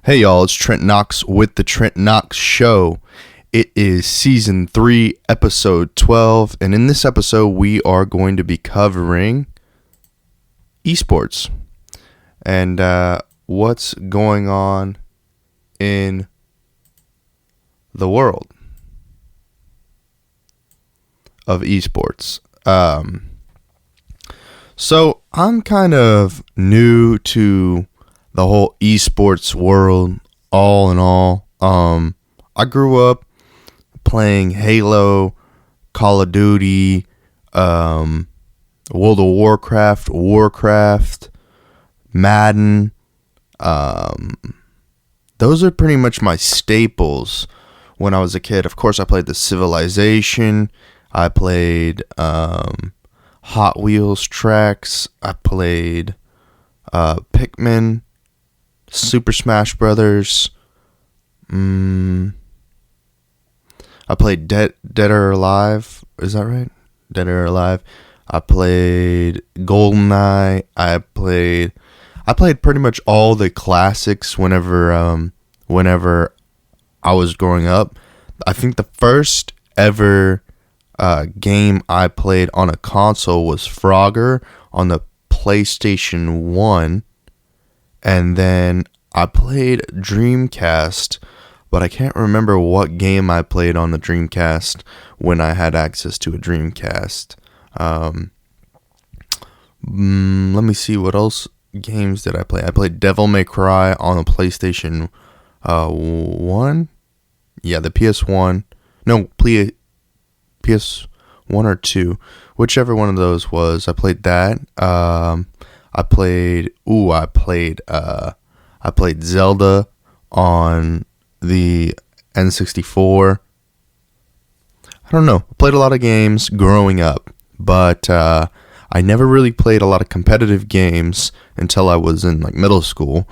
Hey y'all, it's Trent Knox with the Trent Knox Show. It is season 3, episode 12, and in this episode we are going to be covering esports and what's going on in the world of esports. So I'm kind of new to the whole esports world, all in all. I grew up playing Halo, Call of Duty, World of Warcraft, Madden. Those are pretty much my staples when I was a kid. Of course, I played the Civilization. I played Hot Wheels tracks. I played Pikmin, Super Smash Brothers. I played Dead or Alive. Is that right? Dead or Alive. I played GoldenEye. I played pretty much all the classics whenever I was growing up. I think the first ever game I played on a console was Frogger on the PlayStation 1, and then I played Dreamcast, but I can't remember what game I played on the Dreamcast when I had access to a Dreamcast. Let me see, what else games did I play? I played Devil May Cry on the PlayStation 1. Yeah, the PS1. No, PS1 or 2, whichever one of those was. I played that. I played Zelda on the N64. I don't know. I played a lot of games growing up, but I never really played a lot of competitive games until I was in middle school.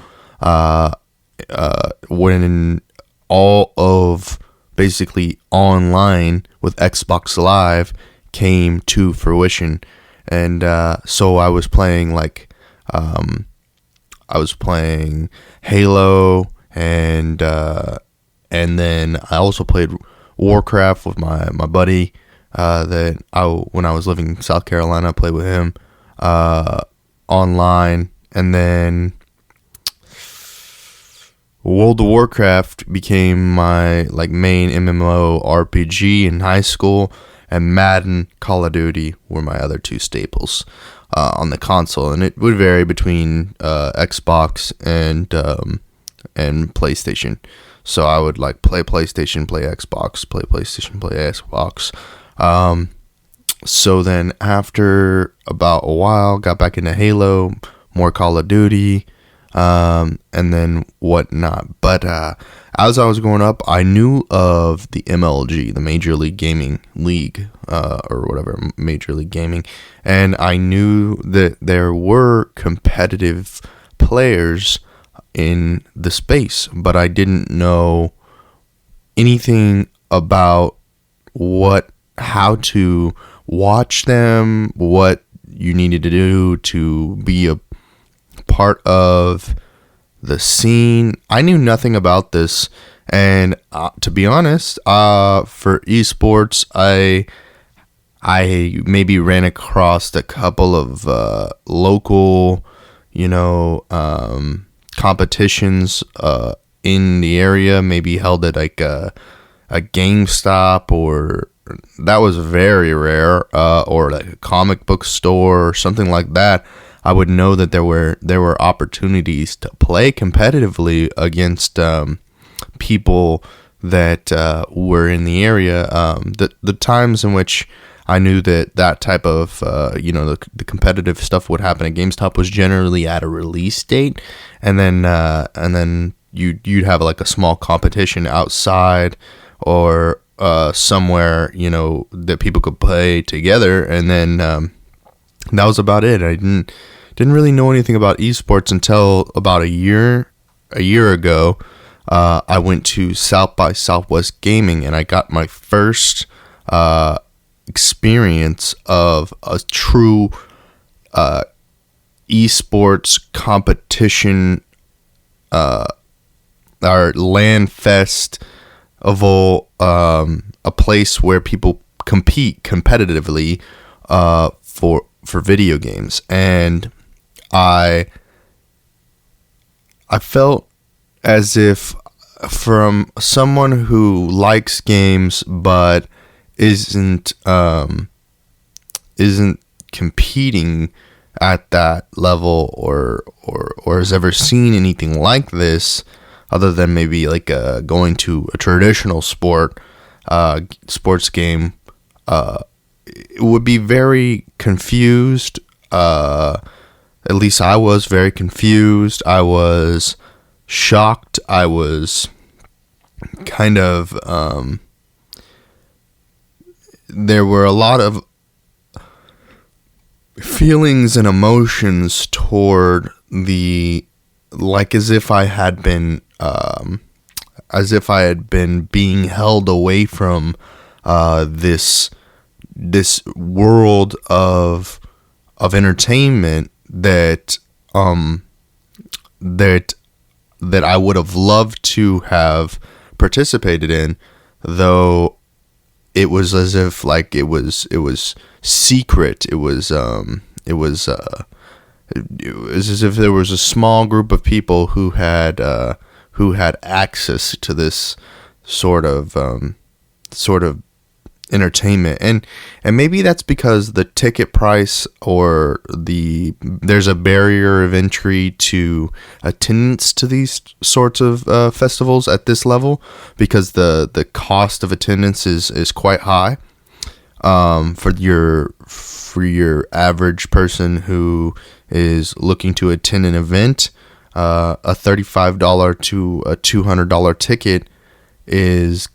When all of basically online with Xbox Live came to fruition, and so I was playing Halo, and then I also played Warcraft with my buddy when I was living in South Carolina. I played with him online, and then World of Warcraft became my main MMO RPG in high school, and Madden, Call of Duty were my other two staples on the console, and it would vary between Xbox and PlayStation. So I would play PlayStation, play Xbox, play PlayStation, play Xbox. So then after about a while, got back into Halo, more Call of Duty, and then whatnot. But as I was growing up, I knew of the MLG, the Major League Gaming League, or whatever, Major League Gaming, and I knew that there were competitive players in the space, but I didn't know anything about how to watch them, what you needed to do to be a part of the scene. I knew nothing about this, and to be honest, for esports, I maybe ran across a couple of local, competitions in the area, maybe held at a GameStop, or that was very rare, or a comic book store or something like that. I would know that there were opportunities to play competitively against people that were in the area. The times in which I knew that type of the competitive stuff would happen at GameStop was generally at a release date, and then you'd have a small competition outside or somewhere that people could play together, and then that was about it. I didn't really know anything about esports until about a year ago. I went to South by Southwest Gaming, and I got my first experience of a true esports competition our LAN festival, a place where people compete competitively for video games, and I felt as if, from someone who likes games but isn't competing at that level, or has ever seen anything like this, other than maybe like going to a traditional sports game, it would be very confused. At least I was very confused. I was shocked. I was kind of there were a lot of feelings and emotions toward like as if I had been being held away from this world of entertainment that I would have loved to have participated in, though it was as if like it was secret. It was as if there was a small group of people who had access to this sort of entertainment, and maybe that's because the ticket price, or there's a barrier of entry to attendance to these sorts of festivals at this level, because the cost of attendance is quite high for your average person who is looking to attend an event. A $35 to a $200 ticket is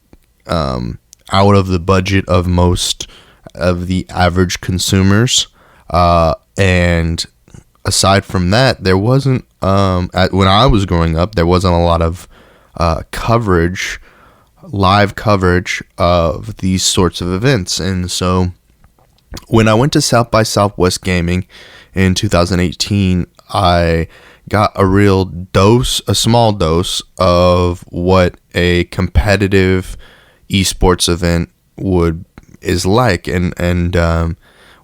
out of the budget of most of the average consumers, and aside from that, there wasn't when I was growing up, there wasn't a lot of live coverage of these sorts of events. And so when I went to South by Southwest Gaming in 2018, I got a small dose of what a competitive esports event is like, and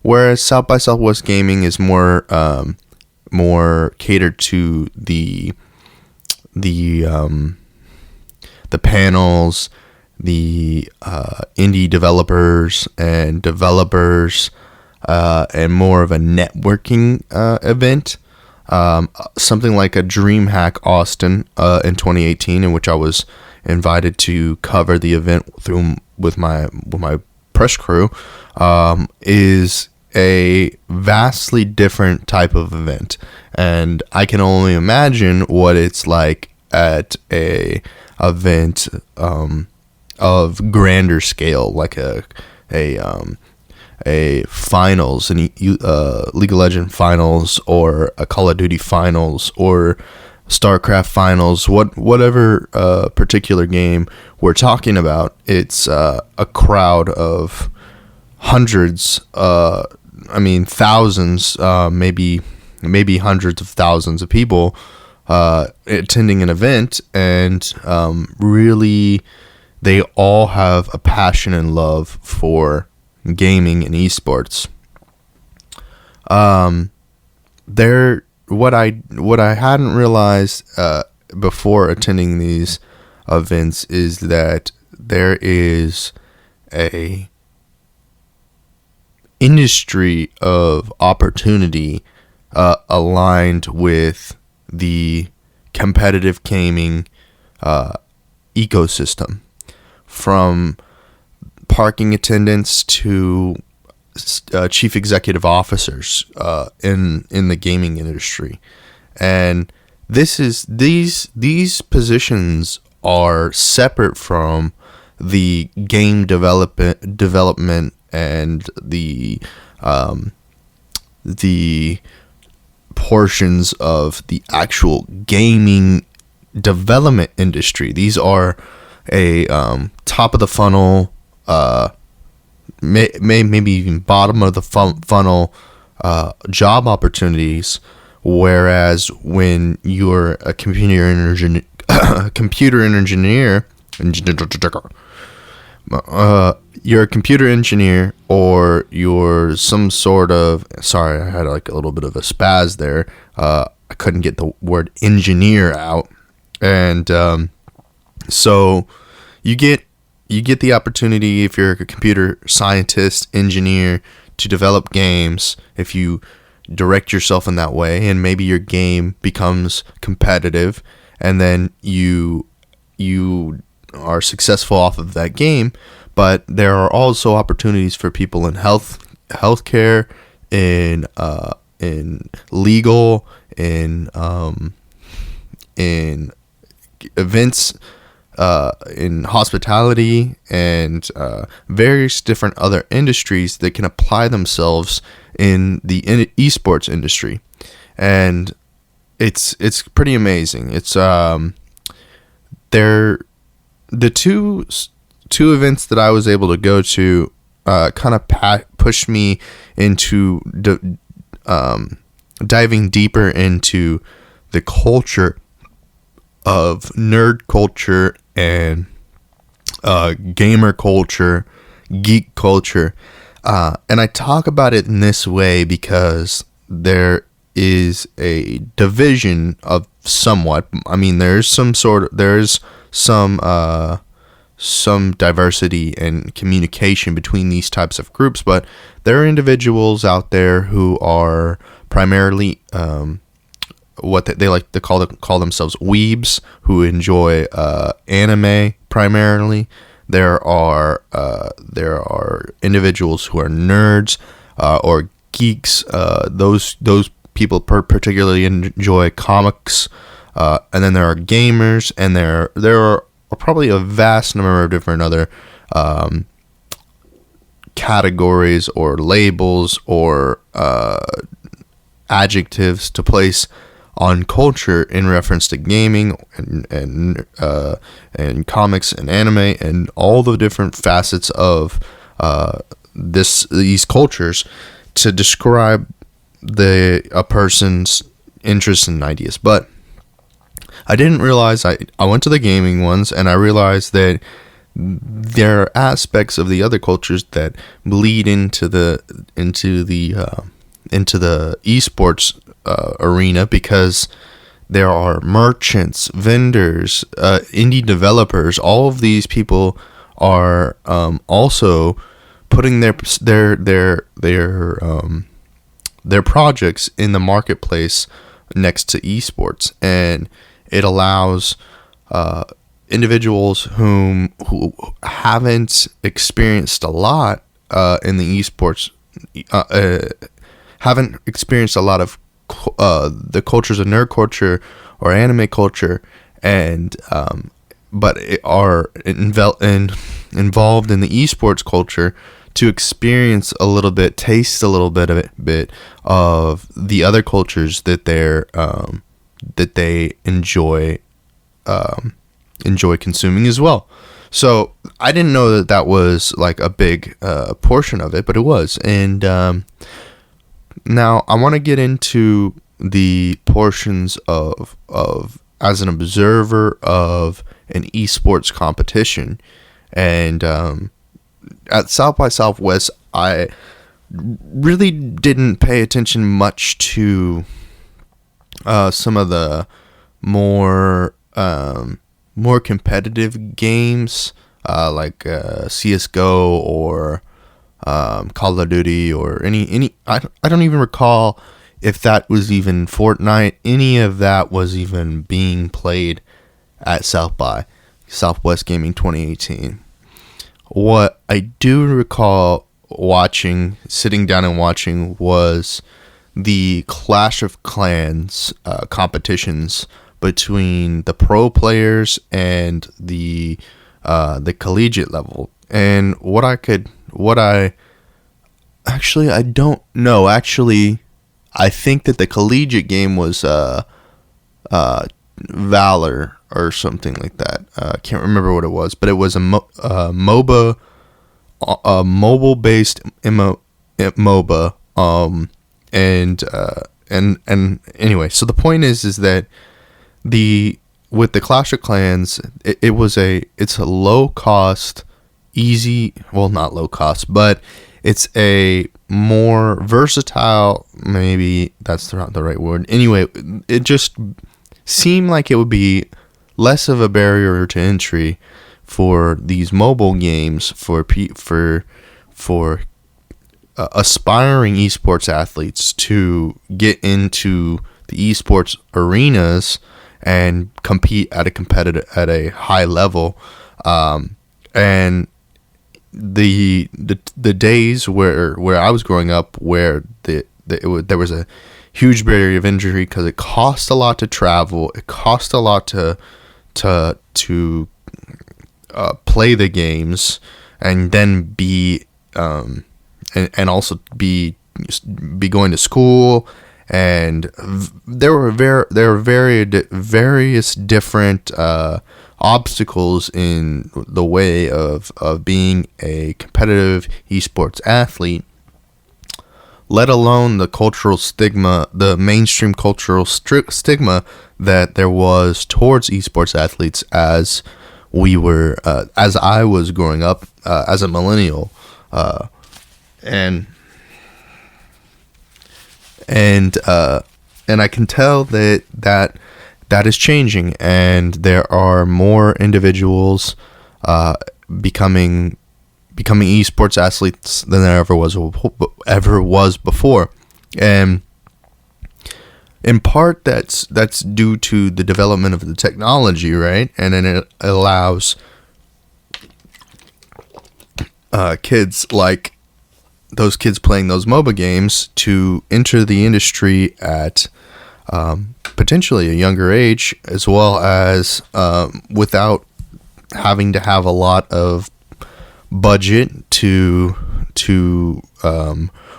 whereas South by Southwest Gaming is more catered to the panels, the indie developers and more of a networking event, something like a DreamHack Austin in 2018, in which I was invited to cover the event with my press crew, is a vastly different type of event, and I can only imagine what it's like at a event of grander scale, like a finals, an League of Legends finals, or a Call of Duty finals, or StarCraft finals, whatever particular game we're talking about. It's a crowd of hundreds, thousands, maybe hundreds of thousands of people attending an event, and really they all have a passion and love for gaming and esports. What I hadn't realized before attending these events is that there is a industry of opportunity aligned with the competitive gaming ecosystem, from parking attendants to chief executive officers in the gaming industry. And these positions are separate from the game development and the portions of the actual gaming development industry. These are a top of the funnel, maybe even bottom of the funnel job opportunities, whereas when you're a computer computer engineer, you're a computer engineer, or you're some sort of, sorry, I had like a little bit of a spaz there. I couldn't get the word engineer out. And so you get the opportunity, if you're a computer scientist, engineer, to develop games if you direct yourself in that way, and maybe your game becomes competitive, and then you are successful off of that game. But there are also opportunities for people in healthcare, in legal, in events, in hospitality, and various different other industries that can apply themselves in the esports industry. And it's pretty amazing. It's the two events that I was able to go to kind of pushed me into diving deeper into the culture of nerd culture and gamer culture, geek culture. And I talk about it in this way because there is a division of somewhat. I mean, there's some diversity and communication between these types of groups, but there are individuals out there who are primarily what they like to call themselves weebs, who enjoy anime primarily. There are individuals who are nerds or geeks. Those people particularly enjoy comics, and then there are gamers, and there are probably a vast number of different other categories or labels or adjectives to place on culture in reference to gaming and comics and anime and all the different facets of these cultures to describe a person's interests and ideas. But I didn't realize I went to the gaming ones, and I realized that there are aspects of the other cultures that bleed into the esports arena, because there are merchants, vendors, indie developers. All of these people are also putting their projects in the marketplace next to esports, and it allows individuals who haven't experienced a lot in the esports, haven't experienced a lot of the cultures of nerd culture or anime culture, and but are involved in the esports culture, to experience a little bit, taste a little bit of the other cultures that they enjoy consuming as well. So I didn't know that was like a big portion of it, but it was. And now I want to get into the portions of as an observer of an esports competition. And at South by Southwest, I really didn't pay attention much to some of the more competitive games, like CS:GO or Call of Duty, or any. I don't even recall if that was even Fortnite. Any of that was even being played at South by Southwest Gaming 2018. What I do recall sitting down and watching, was the Clash of Clans competitions between the pro players and the collegiate level. And I don't know. Actually, I think that the collegiate game was Valor or something like that. I can't remember what it was, but it was a MOBA, mobile-based MOBA. And anyway, so the point is that the with the Clash of Clans, it's a low cost, easy, well, not low cost, but it's a more versatile, maybe that's not the right word. Anyway, it just seemed like it would be less of a barrier to entry for these mobile games for aspiring esports athletes to get into the esports arenas and compete at a high level. And the days where I was growing up, where there was a huge barrier of entry because it cost a lot to travel, it cost a lot to play the games, and then be and also be going to school, and there were various different obstacles in the way of being a competitive esports athlete, let alone the cultural stigma, the mainstream cultural stigma that there was towards esports athletes as I was growing up as a millennial, and I can tell that is changing, and there are more individuals becoming esports athletes than there ever was before, and in part that's due to the development of the technology, right? And then it allows kids like those kids playing those MOBA games to enter the industry at potentially a younger age, as well as without having to have a lot of budget to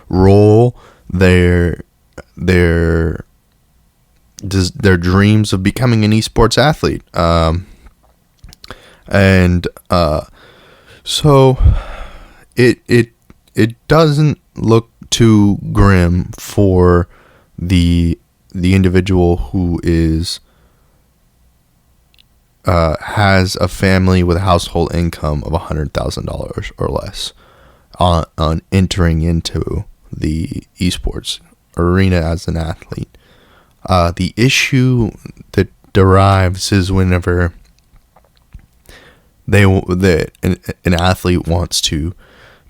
roll their dreams of becoming an esports athlete, and so it doesn't look too grim for the individual who has a family with a household income of $100,000 or less on entering into the esports arena as an athlete. The issue that derives is whenever an athlete wants to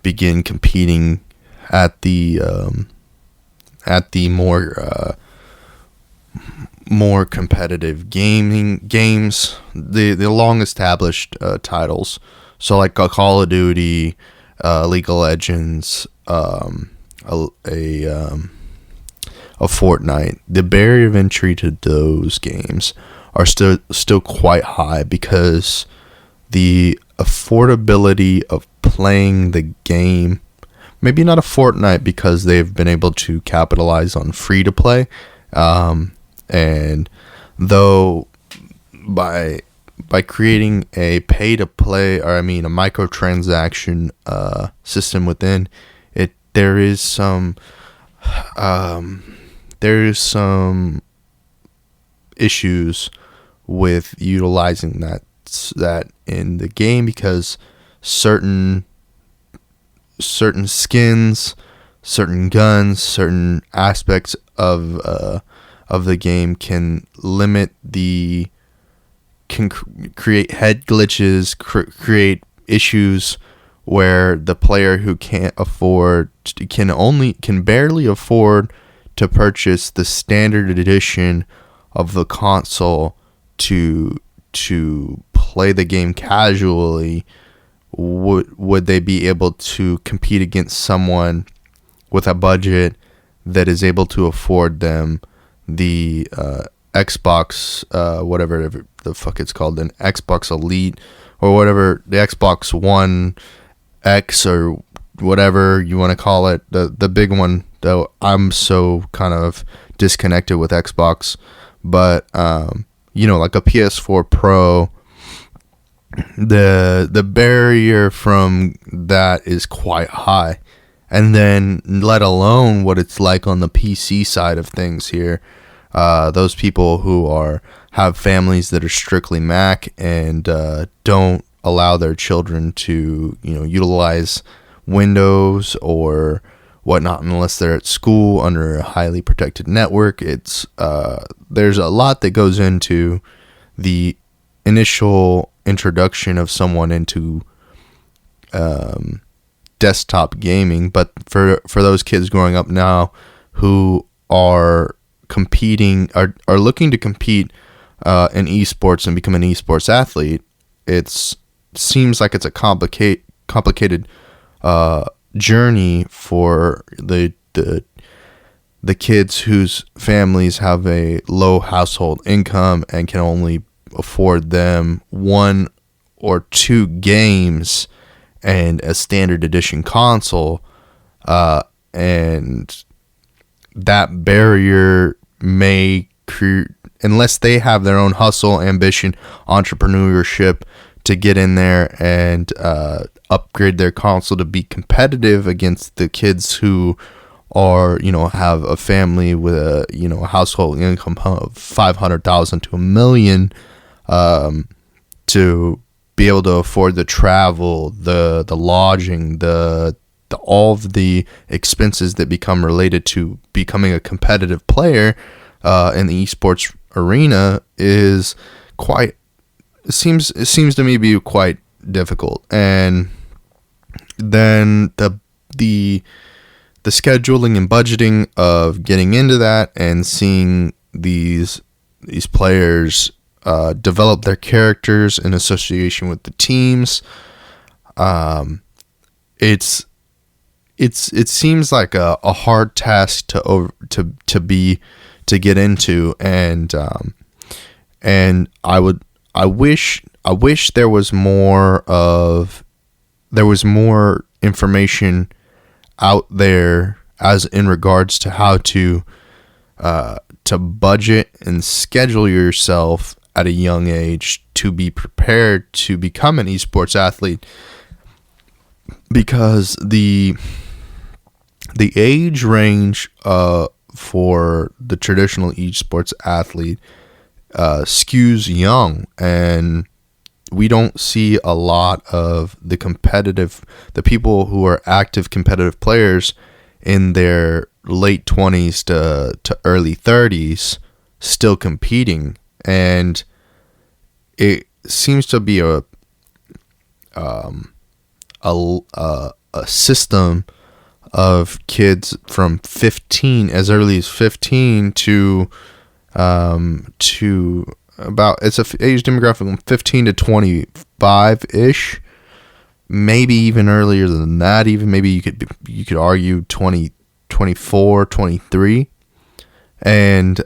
begin competing at the more competitive games, the long established titles. So like a Call of Duty, League of Legends, a Fortnite. The barrier of entry to those games are still quite high, because the affordability of playing the game, maybe not a Fortnite because they've been able to capitalize on free to play, and though by creating a pay to play, or a microtransaction system within it, there is some issues with utilizing that in the game, because certain skins, certain guns, certain aspects of the game can create head glitches, create issues where the player who can barely afford to purchase the standard edition of the console to play the game casually, would they be able to compete against someone with a budget that is able to afford them the Xbox, whatever the fuck it's called, an Xbox Elite, or whatever, the Xbox One X, or whatever you want to call it, the big one, though I'm so kind of disconnected with Xbox, but like a PS4 Pro, the barrier from that is quite high. And then let alone what it's like on the PC side of things here. those people who have families that are strictly Mac and don't allow their children to utilize Windows or whatnot unless they're at school under a highly protected network. It's there's a lot that goes into the initial introduction of someone into desktop gaming, but for those kids growing up now who are looking to compete in esports and become an esports athlete, it seems like it's a complicated journey for the kids whose families have a low household income and can only afford them 1 or 2 games and a standard edition console, and that barrier may create, unless they have their own hustle, ambition, entrepreneurship to get in there and upgrade their console to be competitive against the kids who are, have a family with a household income of $500,000 to $1 million, to be able to afford the travel, the lodging, the all of the expenses that become related to becoming a competitive player in the esports arena is quite. It seems to me to be quite difficult. And then the scheduling and budgeting of getting into that and seeing these players develop their characters in association with the teams. It seems like a hard task to get into, and I wish there was more information out there as in regards to how to budget and schedule yourself at a young age to be prepared to become an esports athlete, because the age range for the traditional esports athlete skews young, and we don't see a lot of the people who are active competitive players in their late 20s to early 30s still competing. And it seems to be a system of kids from 15, as early as 15 to about, it's a age demographic from 15 to 25 ish, maybe even earlier than that. Even maybe you could argue 20, 24, 23, and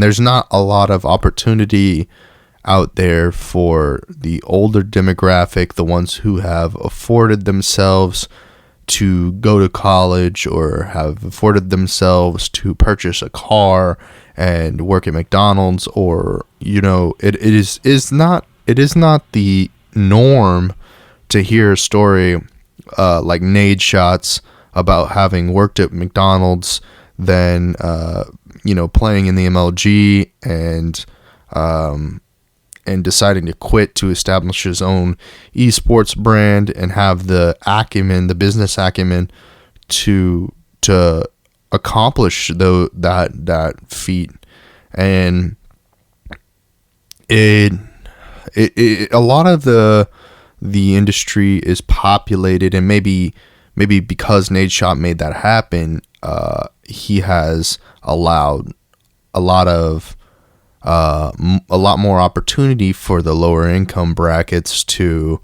there's not a lot of opportunity out there for the older demographic, the ones who have afforded themselves to go to college or have afforded themselves to purchase a car and work at McDonald's, or it is not the norm to hear a story like Nade Shots about having worked at McDonald's, then playing in the MLG and deciding to quit to establish his own esports brand and have the business acumen to accomplish that feat. And a lot of the industry is populated, and maybe because Nade Shot made that happen, he has allowed a lot more opportunity for the lower income brackets to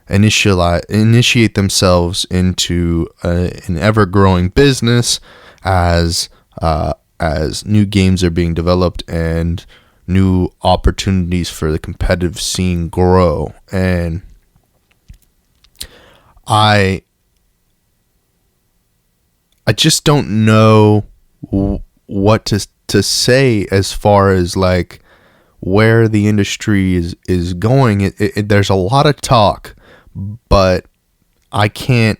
initiate themselves into an ever-growing business as new games are being developed and new opportunities for the competitive scene grow. And I just don't know what to say as far as like where the industry is going. There's a lot of talk, but I can't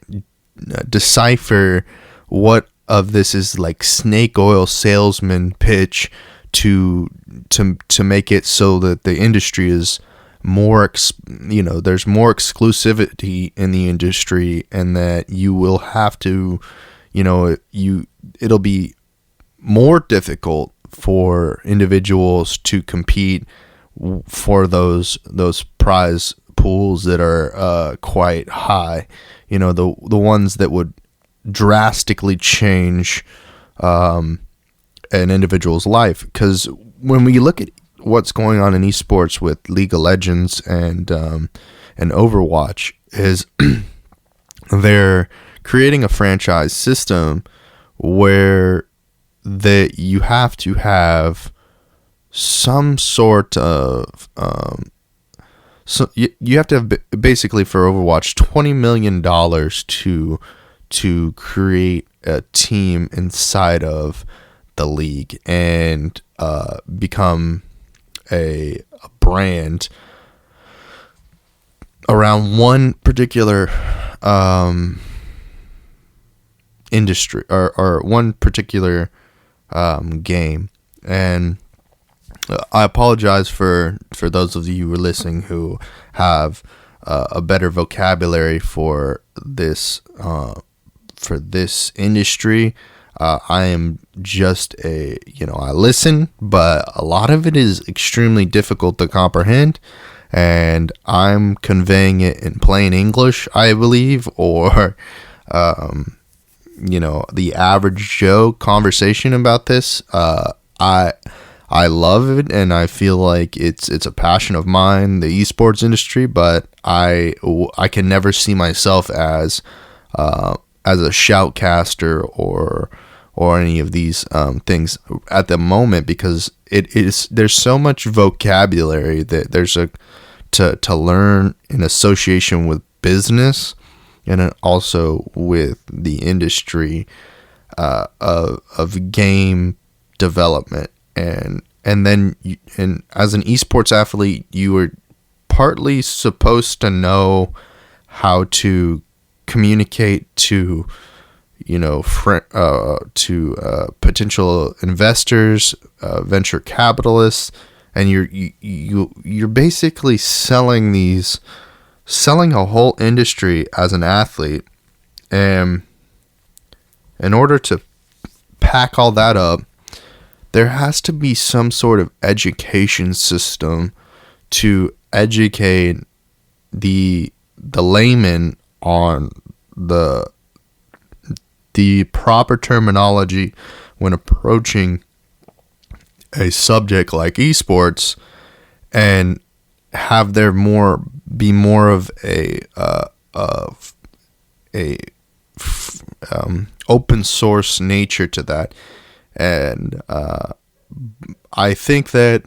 decipher what of this is like snake oil salesman pitch to make it so that the industry is more, there's more exclusivity in the industry, and that you will have to, it'll be more difficult for individuals to compete for those prize pools that are quite high, the ones that would drastically change an individual's life. Because when we look at what's going on in esports with League of Legends and Overwatch, is they're creating a franchise system where that you have to have some sort of so you have to have, basically, for Overwatch, $20 million to create a team inside of the league and become a brand around one particular industry or one particular game. And I apologize for those of you who are listening who have a better vocabulary for this industry. I am just I listen, but a lot of it is extremely difficult to comprehend, and I'm conveying it in plain English, I believe, or the average Joe conversation about this. I love it, and I feel like it's a passion of mine, the esports industry, but I can never see myself as a shoutcaster or any of these things at the moment, because there's so much vocabulary that there's to learn in association with business, and also with the industry of game development. And then and as an esports athlete, you are partly supposed to know how to communicate to potential investors, venture capitalists, and you're basically selling a whole industry as an athlete. And in order to pack all that up, there has to be some sort of education system to educate the layman on the proper terminology when approaching a subject like esports, and have there be more of a open source nature to that. And I think that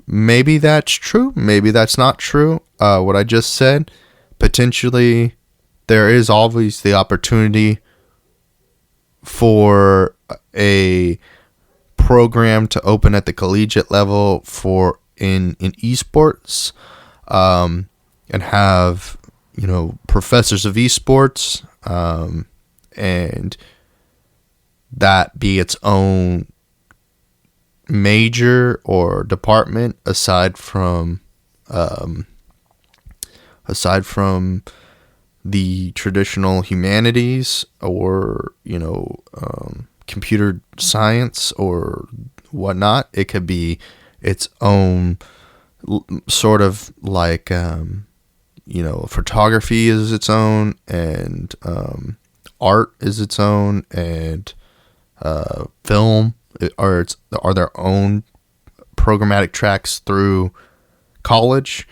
maybe that's true, maybe that's not true. What I just said, potentially there is always the opportunity for a program to open at the collegiate level for in esports, and have professors of esports, and that be its own major or department aside from the traditional humanities or computer science or whatnot. It could be its own sort of like photography is its own, and art is its own, and film are their own programmatic tracks through college.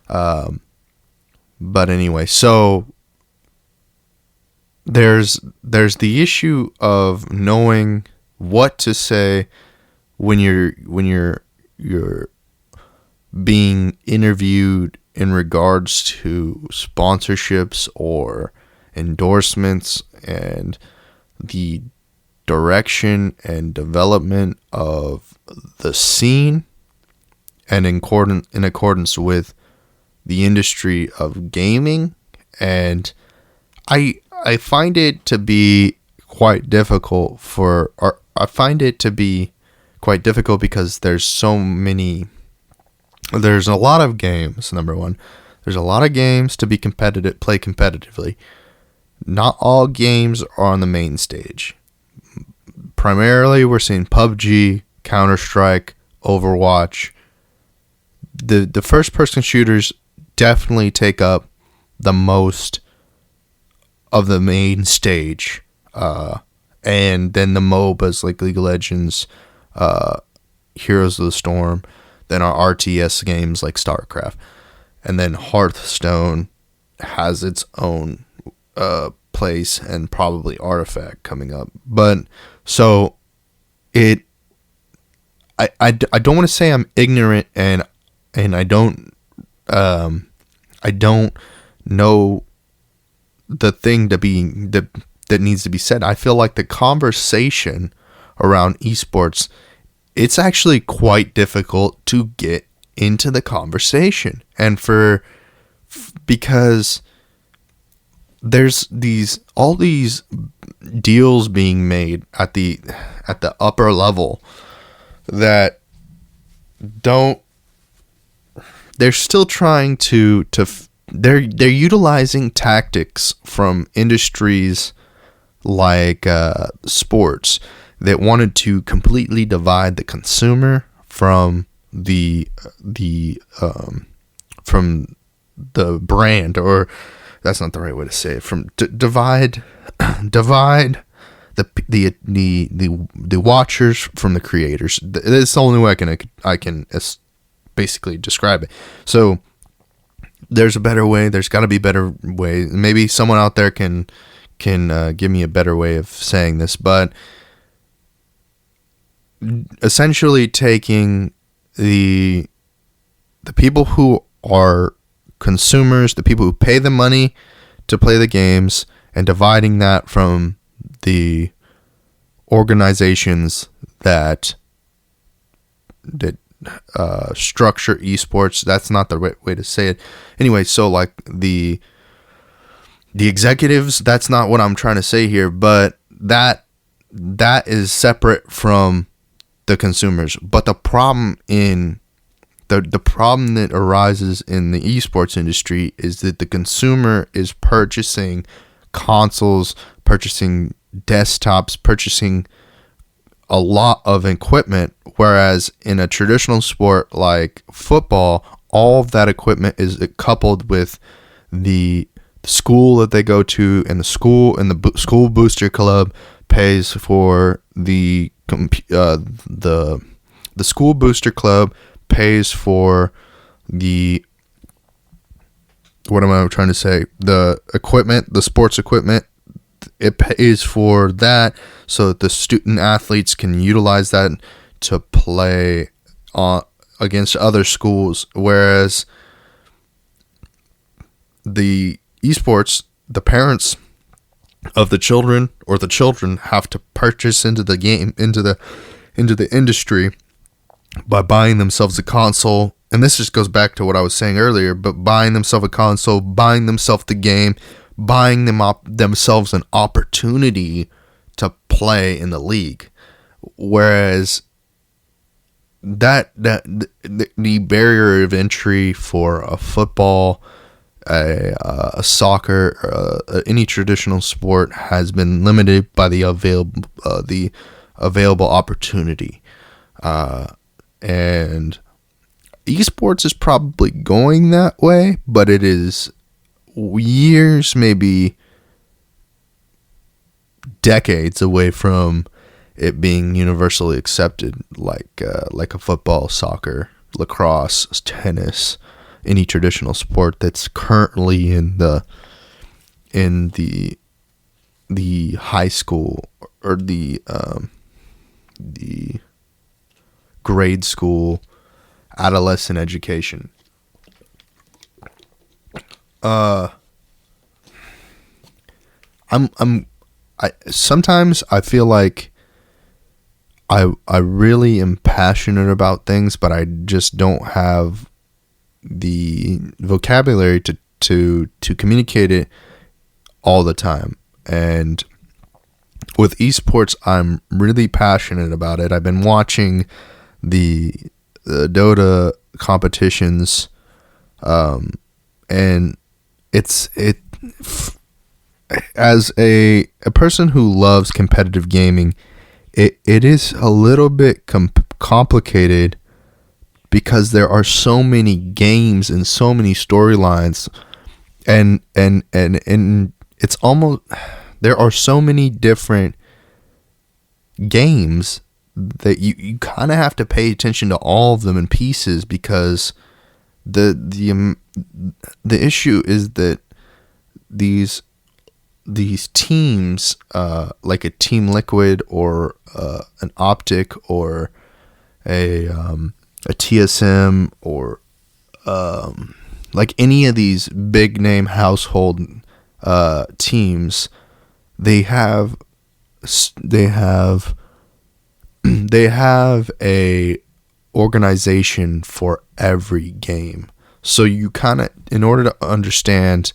But anyway, so there's the issue of knowing what to say when you're being interviewed in regards to sponsorships or endorsements, and the direction and development of the scene, and in accordance with the industry of gaming. And I find it to be quite difficult or I find it to be quite difficult because there's a lot of games. Number one, there's a lot of games to play competitively. Not all games are on the main stage. Primarily, we're seeing PUBG, Counter-Strike, Overwatch. The first-person shooters definitely take up the most of the main stage. And then the MOBAs like League of Legends, Heroes of the Storm, then our RTS games like StarCraft. And then Hearthstone has its own place, and probably Artifact coming up. But so I don't want to say I'm ignorant and I don't know the thing that needs to be said. I feel like the conversation around esports, it's actually quite difficult to get into the conversation, and because there's all these deals being made at the upper level that they're still trying they're utilizing tactics from industries like sports that wanted to completely divide the consumer from the brand, or that's not the right way to say it. From divide the watchers from the creators. That's the only way I can basically describe it. So there's a better way. There's got to be a better way. Maybe someone out there can give me a better way of saying this, but essentially taking the people who are consumers, the people who pay the money to play the games, and dividing that from the organizations that structure esports. That's not the right way to say it. Anyway, so like the executives, that's not what I'm trying to say here, but that is separate from the consumers. But the problem the problem that arises in the esports industry is that the consumer is purchasing consoles, purchasing desktops, purchasing a lot of equipment, whereas in a traditional sport like football, all of that equipment is coupled with the school that they go to, and the school booster club pays for the school booster club pays for the, what am I trying to say? The equipment, the sports equipment, it pays for that so that the student athletes can utilize that to play against other schools. Whereas the esports, the parents of the children have to purchase into the game, into the industry by buying themselves a console. And this just goes back to what I was saying earlier, but buying themselves a console, buying themselves the game, buying themselves an opportunity to play in the league. Whereas the barrier of entry for a football, a soccer, any traditional sport has been limited by the available opportunity. And esports is probably going that way, but it is years, maybe decades away from it being universally accepted, like a football, soccer, lacrosse, tennis, any traditional sport that's currently in the high school or the grade school adolescent education. Sometimes I feel like I really am passionate about things, but I just don't have the vocabulary to communicate it all the time. And with esports, I'm really passionate about it. I've been watching the Dota competitions, and it as a person who loves competitive gaming, it is a little bit complicated because there are so many games and so many storylines, and it's almost, there are so many different games that you kind of have to pay attention to all of them in pieces, because the issue is that these teams, like a Team Liquid or an Optic or a TSM or like any of these big name household teams, they have a organization for every game. So you kind of, in order to understand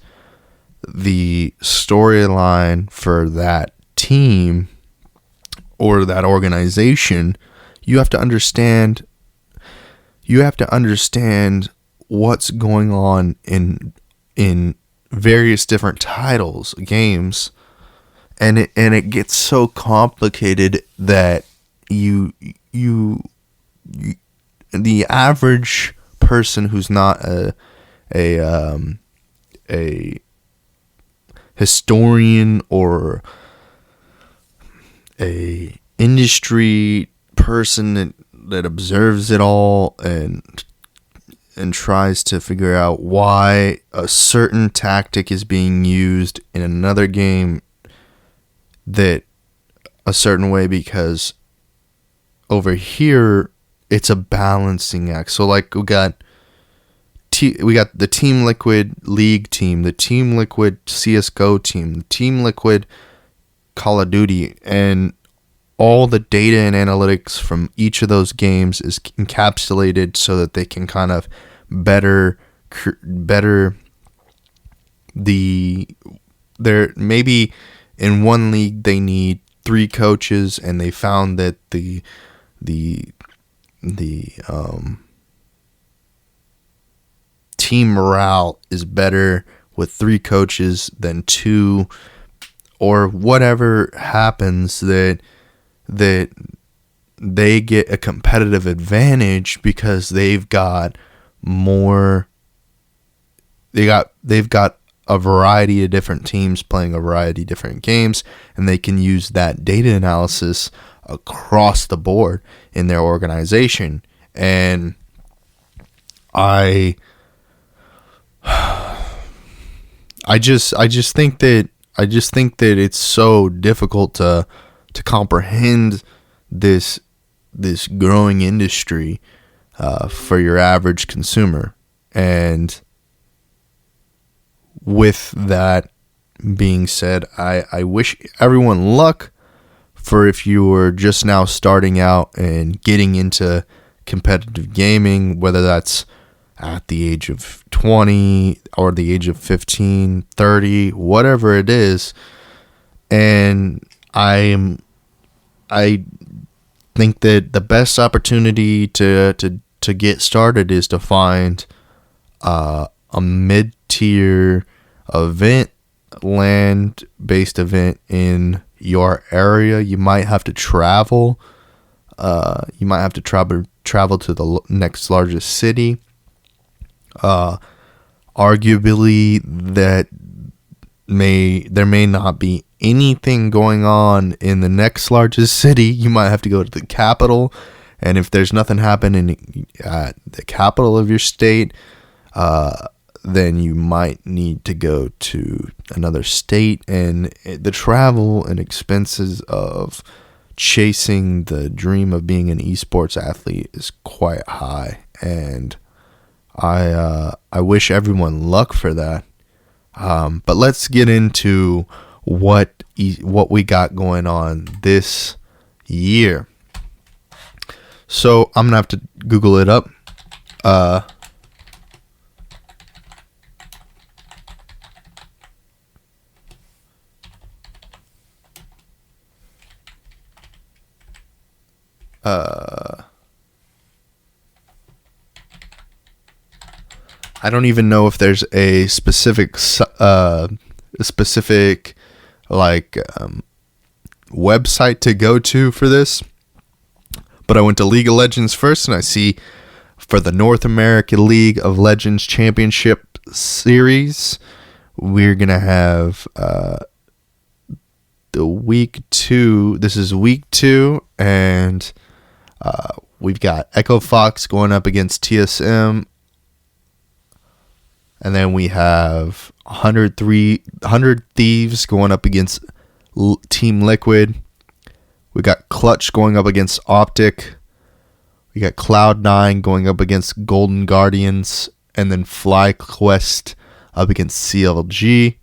the storyline for that team or that organization, you have to understand what's going on in various different titles, games, and it gets so complicated that you the average person who's not a historian or a industry person that observes it all and tries to figure out why a certain tactic is being used in another game that a certain way, because over here it's a balancing act. So like we got the Team Liquid League team, the Team Liquid CSGO team, the Team Liquid Call of Duty, and all the data and analytics from each of those games is encapsulated so that they can kind of better maybe in one league they need 3 coaches, and they found that the team morale is better with 3 coaches than 2, or whatever happens, that they get a competitive advantage because they've got a variety of different teams playing a variety of different games, and they can use that data analysis across the board in their organization. And I just think that it's so difficult to comprehend this growing industry for your average consumer. And with that being said, I wish everyone luck for if you were just now starting out and getting into competitive gaming, whether that's at the age of 20 or the age of 15, 30, whatever it is. And I think that the best opportunity to get started is to find a mid-tier event, land-based event in your area. You might have to travel. You might have to travel to the next largest city. Arguably, there may not be anything going on in the next largest city. You might have to go to the capital, and if there's nothing happening at the capital of your state, then you might need to go to another state, and the travel and expenses of chasing the dream of being an esports athlete is quite high, and I wish everyone luck for that. But let's get into what we got going on this year. So I'm gonna have to Google it up. I don't even know if there's a specific website to go to for this. But I went to League of Legends first, and I see for the North American League of Legends Championship Series, we're going to have the week 2. This is week 2, and we've got Echo Fox going up against TSM. And then we have 100 Thieves going up against Team Liquid. We got Clutch going up against Optic. We got Cloud9 going up against Golden Guardians. And then FlyQuest up against CLG.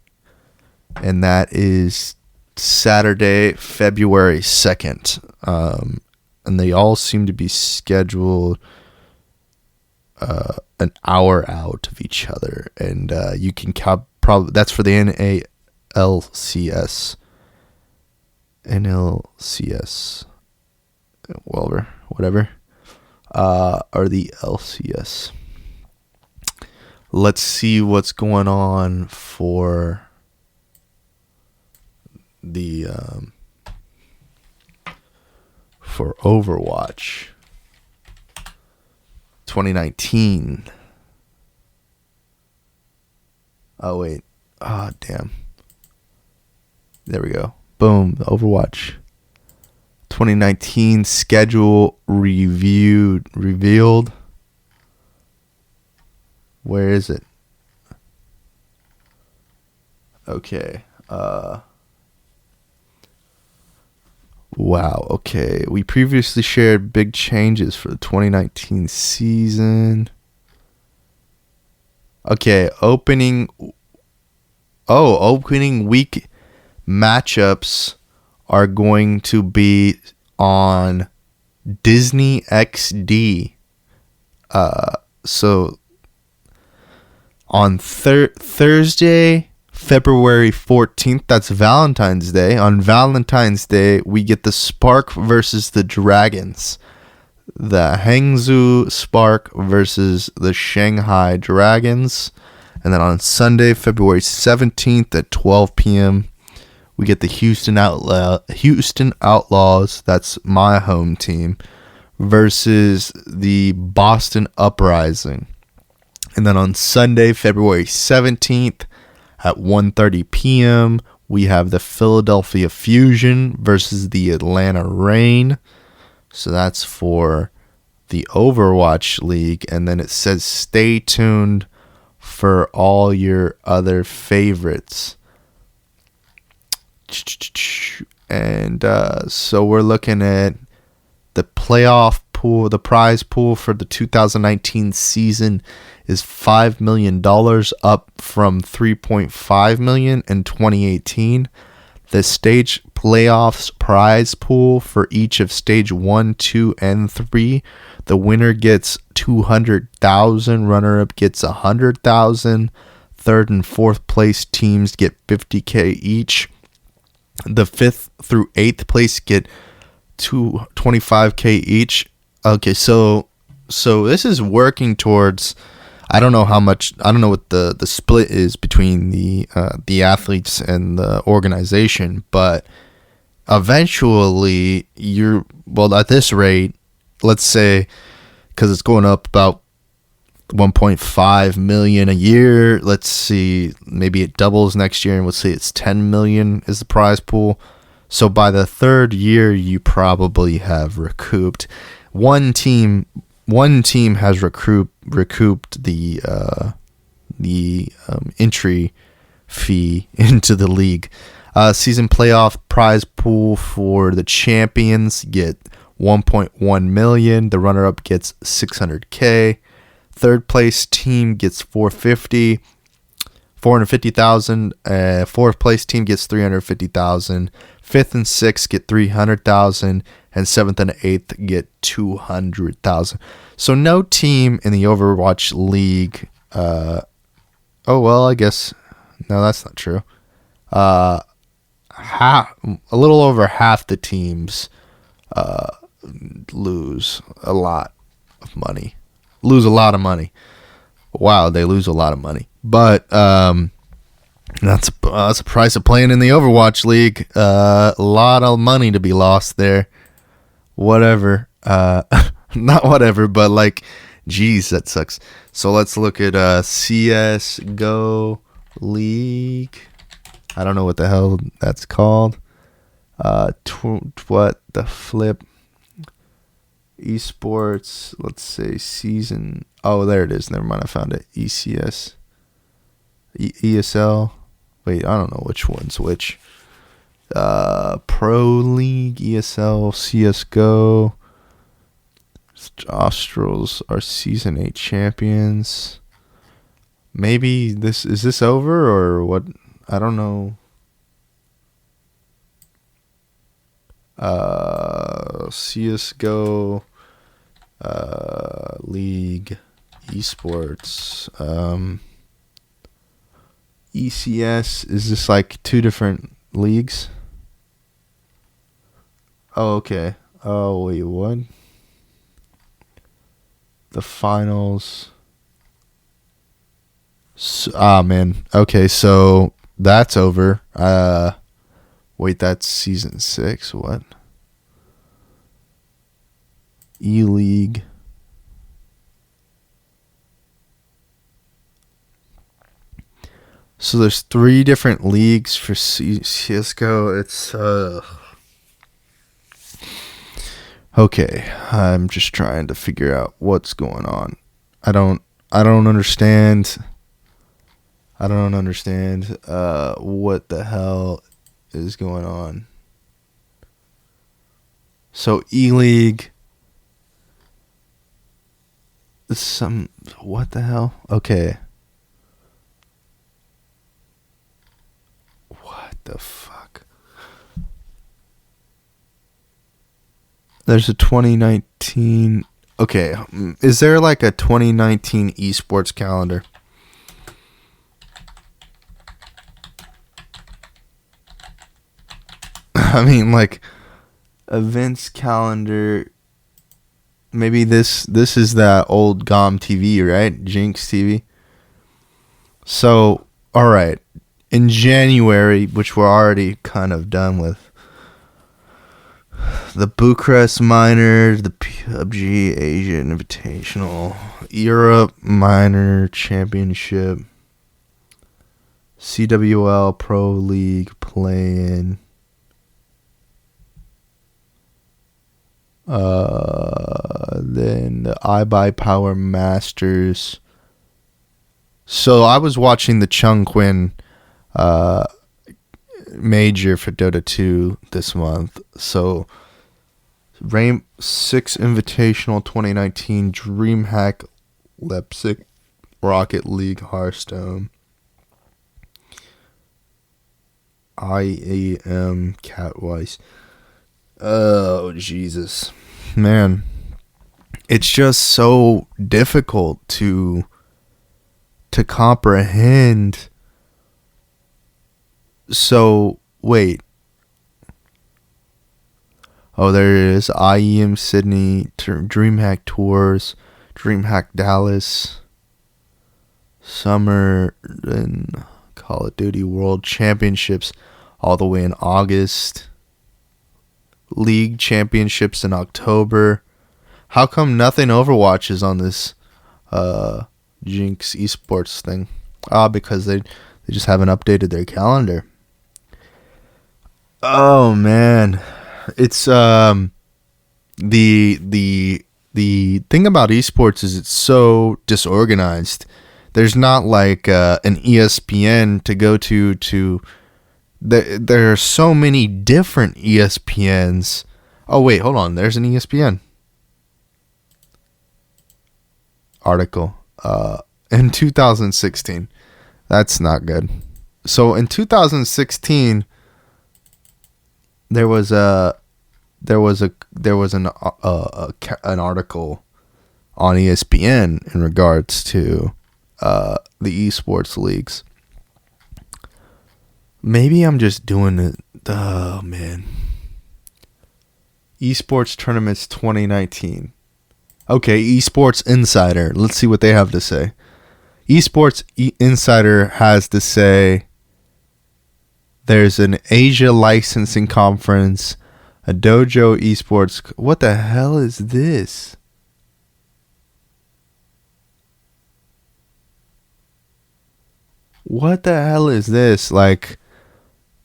And that is Saturday, February 2nd. And they all seem to be scheduled an hour out of each other. And you can probably, that's for the NLCS. Whatever. Or the LCS. Let's see what's going on for the for Overwatch 2019. Oh wait. Ah, damn. There we go. Boom. The Overwatch 2019 schedule revealed. Where is it? Okay. Wow. Okay. We previously shared big changes for the 2019 season. Okay. Opening week matchups are going to be on Disney XD. So on Thursday, February 14th, that's Valentine's Day. On Valentine's Day, we get the Spark versus the Dragons. The Hangzhou Spark versus the Shanghai Dragons. And then on Sunday, February 17th at 12 p.m., we get the Houston Outlaws, that's my home team, versus the Boston Uprising. And then on Sunday, February 17th at 1:30 p.m., we have the Philadelphia Fusion versus the Atlanta Reign. So that's for the Overwatch League. And then it says stay tuned for all your other favorites. And so we're looking at the playoff pool. The prize pool for the 2019 season is $5 million, up from $3.5 million in 2018. The stage playoffs prize pool for each of stage 1, 2, and 3. The winner gets $200,000. Runner-up gets $100,000. Third and fourth place teams get $50,000 each. The 5th through 8th place get $25,000 each. Okay, so this is working towards, I don't know what the split is between the athletes and the organization, but eventually at this rate, let's say, because it's going up about 1.5 million a year. Let's see, maybe it doubles next year, and let's say it's 10 million is the prize pool. So by the third year, you probably have recouped. One team has recouped the entry fee into the league. Season playoff prize pool for the champions get 1.1 million. The runner-up gets 600K. Third place team gets 450,000. Fourth place team gets 350,000. Fifth and sixth get 300,000, and seventh and eighth get 200,000. So no team in the Overwatch League. I guess no, that's not true. A little over half the teams lose a lot of money. Lose a lot of money. Wow, they lose a lot of money. But that's a price of playing in the Overwatch League. A lot of money to be lost there. Whatever. Not whatever, but like, geez, that sucks. So let's look at CS:GO League. I don't know what the hell that's called. What the flip? Esports. Let's say season. Oh, there it is. Never mind. I found it. ECS. ESL. Wait, I don't know which one's which. Pro League, ESL, CS:GO. Australs are season 8 champions. Maybe is this over or what? I don't know. CS:GO League Esports. ECS, is this like 2 different leagues? Oh, okay. Oh, wait, what? The finals. Man. Okay, so that's over. Wait, that's season 6. What? E-League. So there's 3 different leagues for CSGO. It's okay. I'm just trying to figure out what's going on. I don't understand. I don't understand what the hell is going on. So E-League. What the hell? Okay. What the fuck? There's a 2019. Okay, is there like a 2019 esports calendar? I mean, like, events calendar. Maybe this is that old GOM TV, right? Jinx TV. So, all right. In January, which we're already kind of done with, the Bucharest Minor, the PUBG Asia Invitational, Europe Minor Championship, CWL Pro League Play-In, then the iBuyPower Masters. So I was watching the Chungquin major for Dota 2 this month. So Rain 6 Invitational 2019, DreamHack Leipzig, Rocket League Hearthstone, IAM Catwise. Oh, Jesus. Man, it's just so difficult to comprehend. So, wait. Oh, there it is. IEM Sydney, DreamHack Tours, DreamHack Dallas, Summer, and Call of Duty World Championships all the way in August. League Championships in October. How come nothing Overwatch is on this Jinx Esports thing? Because they just haven't updated their calendar. Oh man, it's the thing about esports is it's so disorganized. There's not like an ESPN to go to. There are so many different ESPNs. Oh wait, hold on. There's an ESPN article in 2016. That's not good. So in 2016 there was an article on ESPN in regards to the esports leagues. Maybe I'm just doing it. Oh man. Esports Tournaments 2019. Okay, Esports Insider. Let's see what they have to say. Esports Insider has to say there's an Asia licensing conference, a dojo esports. What the hell is this? What the hell is this? Like,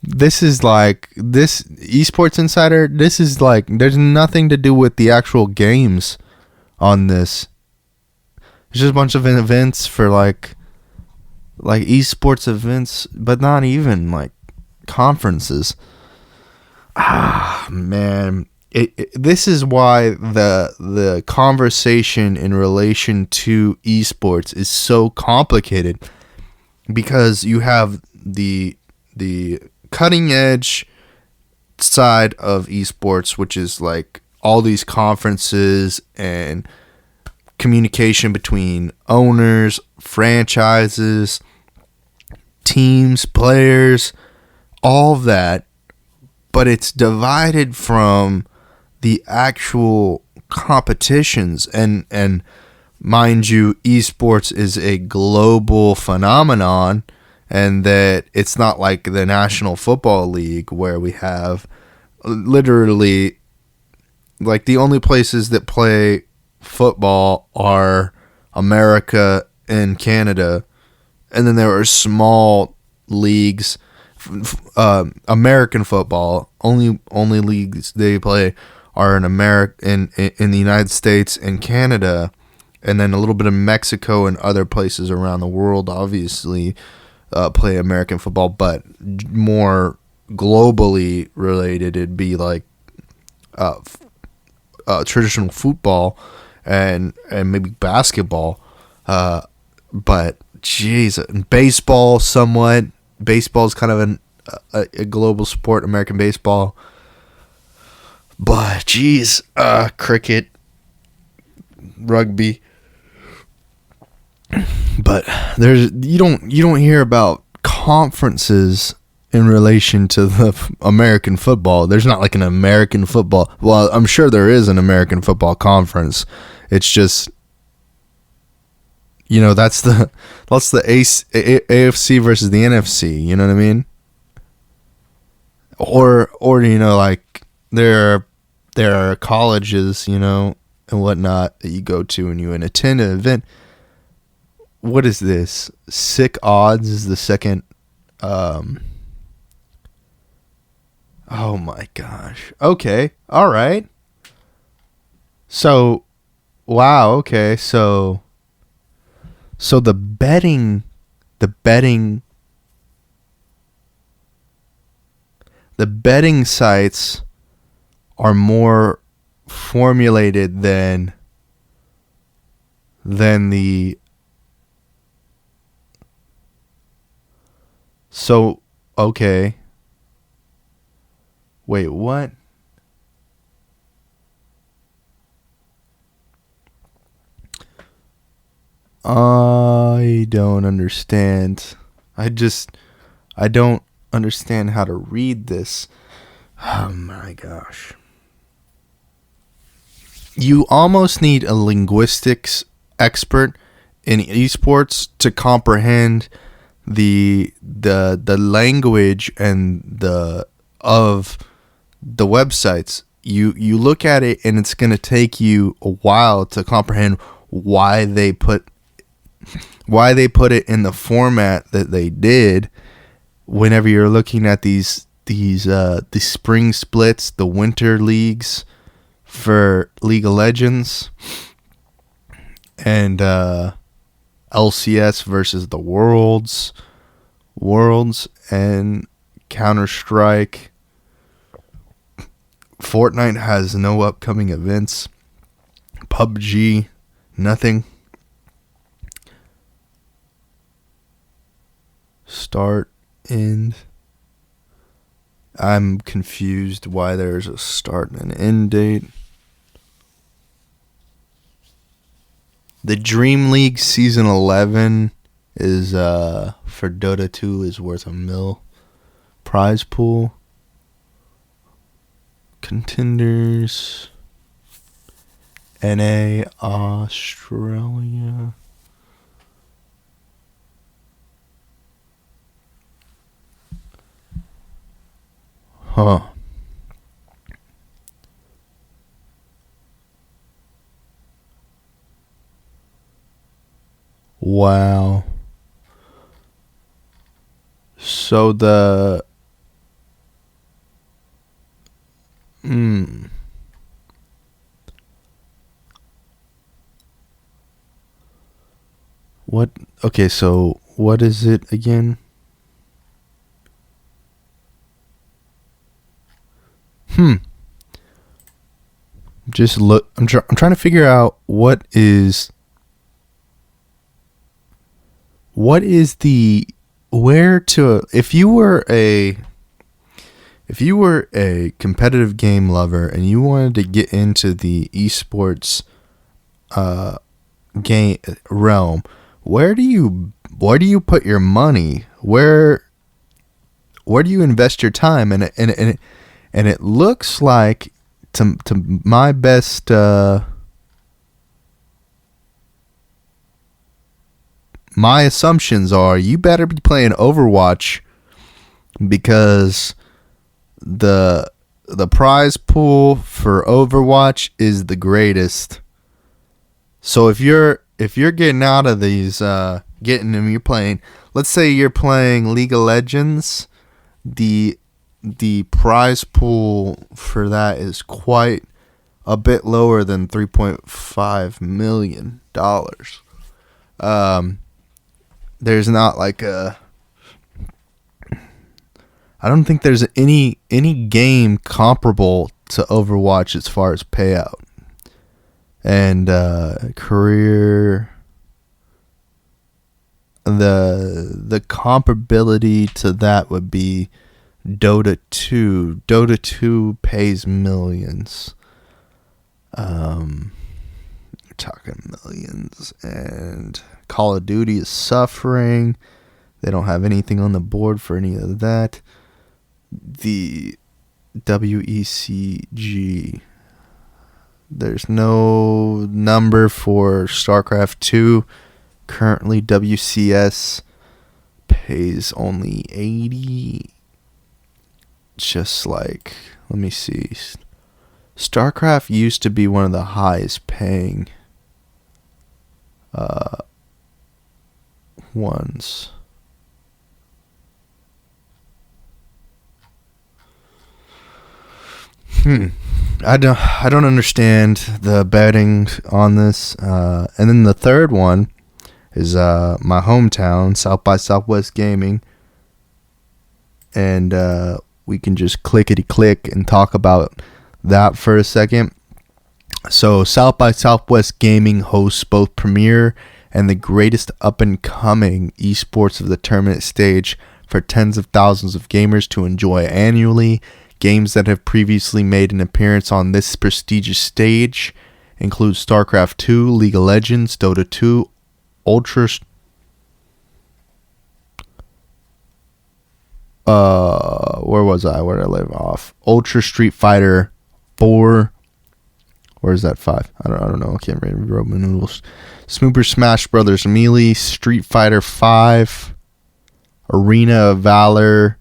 this is like, this Esports Insider, this is like, there's nothing to do with the actual games on this. It's just a bunch of events for like esports events, but not even like conferences. Man, this is why the conversation in relation to esports is so complicated, because you have the cutting edge side of esports, which is like all these conferences and communication between owners, franchises, teams, players, all of that, but it's divided from the actual competitions. And mind you, esports is a global phenomenon, and that it's not like the National Football League where we have literally, like, the only places that play football are America and Canada, and then there are small leagues. American football, only leagues they play are in in the United States and Canada, and then a little bit of Mexico and other places around the world obviously play American football, but more globally related, it'd be like traditional football and maybe basketball, but geez, baseball somewhat. Baseball is kind of a global sport, American baseball, but geez, cricket, rugby. But you don't hear about conferences in relation to the American football. There's not like an American football. Well, I'm sure there is an American football conference. It's just, you know, that's the AFC versus the NFC. You know what I mean? Or you know, like there are colleges, you know, and whatnot that you go to and you attend an event. What is this? Sick Odds is the second. Oh my gosh. Okay. All right. So, wow. Okay. So the betting sites are more formulated than the. So, okay. Wait, what? I don't understand. I don't understand how to read this. Oh my gosh. You almost need a linguistics expert in esports to comprehend the language and of the websites. You look at it and it's going to take you a while to comprehend why they put it in the format that they did. Whenever you're looking at these spring splits, the winter leagues for League of Legends, and LCS versus the Worlds, and Counter-Strike. Fortnite has no upcoming events. PUBG, nothing. Start, end. I'm confused why there's a start and an end date. The Dream League Season 11 is, for Dota 2, is worth $1 million. Prize pool. Contenders. NA Australia. Huh. Wow. So the what? Okay, so what is it again? Just look. I'm trying to figure out what is the where to if you were a competitive game lover and you wanted to get into the esports game realm, where do you put your money? Where do you invest your time? And it looks like to my best my assumptions are you better be playing Overwatch, because the prize pool for Overwatch is the greatest. So if you're getting out of these you're playing, let's say you're playing League of Legends, the prize pool for that is quite a bit lower than $3.5 million. There's not like I don't think there's any game comparable to Overwatch as far as payout. And career, the comparability to that would be Dota 2. Dota 2 pays millions. We're talking millions. And Call of Duty is suffering. They don't have anything on the board for any of that. The WECG, there's no number for StarCraft 2. Currently, WCS pays only 80. Just like, let me see. StarCraft used to be one of the highest paying ones. I don't understand the betting on this. And then the third one is my hometown, South by Southwest Gaming. And we can just clickety-click and talk about that for a second. So South by Southwest Gaming hosts both premier and the greatest up-and-coming esports of the tournament stage for tens of thousands of gamers to enjoy annually. Games that have previously made an appearance on this prestigious stage include StarCraft 2, League of Legends, Dota 2, Ultra... where was I? Where did I live off? Ultra Street Fighter 4. Or is that 5? I don't know. I can't read Roman noodles. Super Smash Brothers Melee, Street Fighter 5, Arena of Valor.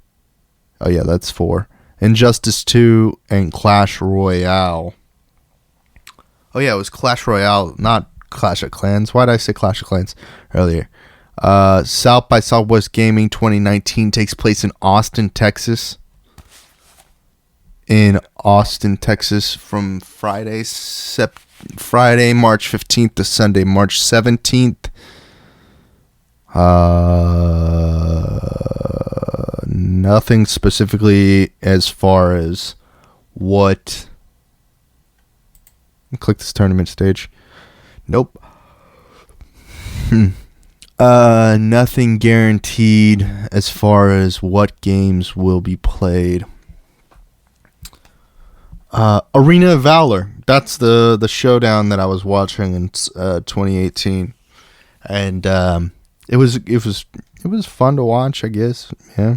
Oh yeah, that's 4. Injustice 2 and Clash Royale. Oh yeah, it was Clash Royale, not Clash of Clans. Why did I say Clash of Clans earlier? South by Southwest Gaming 2019 takes place in Austin, Texas. From Friday, March 15th to Sunday, March 17th. Nothing specifically as far as what. Click this tournament stage. Nope. Nothing guaranteed as far as what games will be played. Arena of Valor. That's the showdown that I was watching in 2018, and it was fun to watch, I guess. Yeah.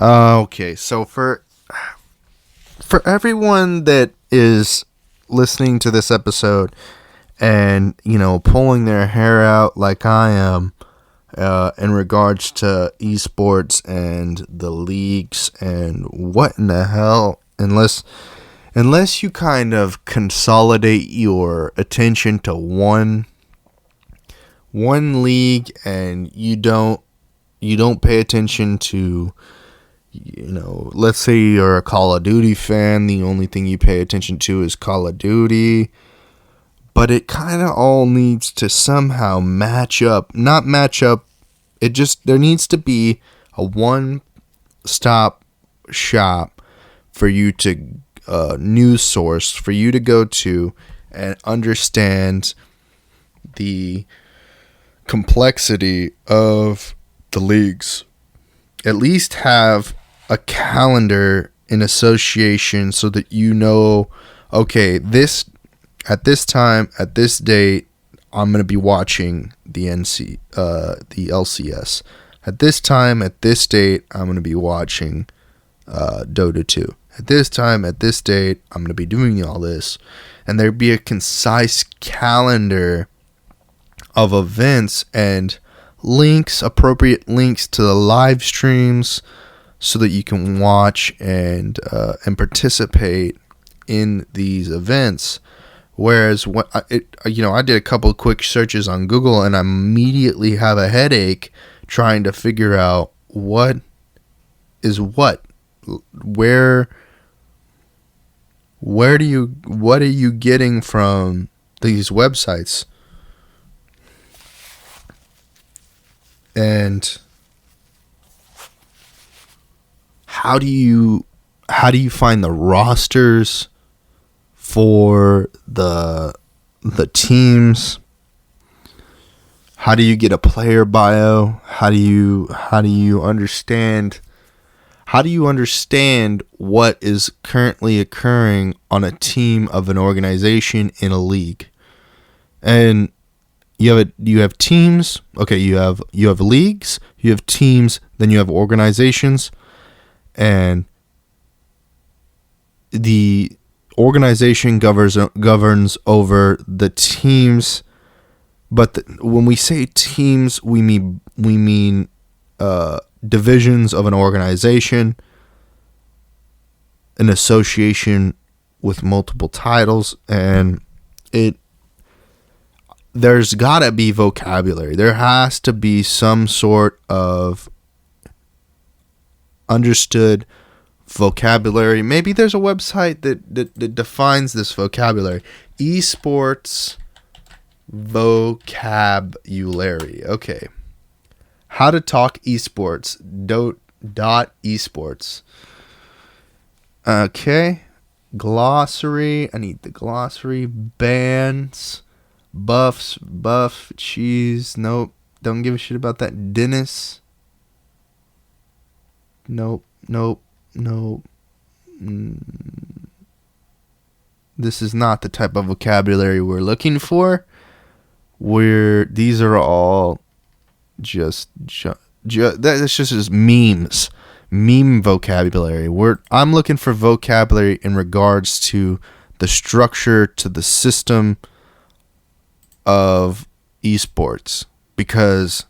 Okay, so for for everyone that is listening to this episode and, pulling their hair out like I am, in regards to esports and the leagues and what in the hell, unless you kind of consolidate your attention to one league, and you don't pay attention to, let's say you're a Call of Duty fan, the only thing you pay attention to is Call of Duty. But it kind of all needs to somehow not match up. There needs to be a one-stop shop for you to, news source for you to go to and understand the complexity of the leagues. At least have a calendar in association so that okay, at this time, at this date, I'm going to be watching the LCS. At this time, at this date, I'm going to be watching Dota 2. At this time, at this date, I'm going to be doing all this. And there'd be a concise calendar of events and appropriate links to the live streams so that you can watch and participate in these events. Whereas I did a couple of quick searches on Google and I immediately have a headache trying to figure out what is what. What are you getting from these websites? And how do you find the rosters for the teams? How do you get a player bio? How do you understand what is currently occurring on a team of an organization in a league? And you have teams. Okay, you have leagues, you have teams, then you have organizations, and the organization governs over the teams, but when we say teams, we mean divisions of an organization, an association with multiple titles, and there's gotta be vocabulary. There has to be some sort of understood vocabulary. Maybe there's a website that defines this vocabulary. Esports vocabulary. Okay. How to talk esports. Esports. Okay. Glossary. I need the glossary. Bands. Buff. Cheese. Nope. Don't give a shit about that. Dennis. Nope. This is not the type of vocabulary we're looking for. These are all that's just memes, meme vocabulary. I'm looking for vocabulary in regards to the structure, to the system of esports, because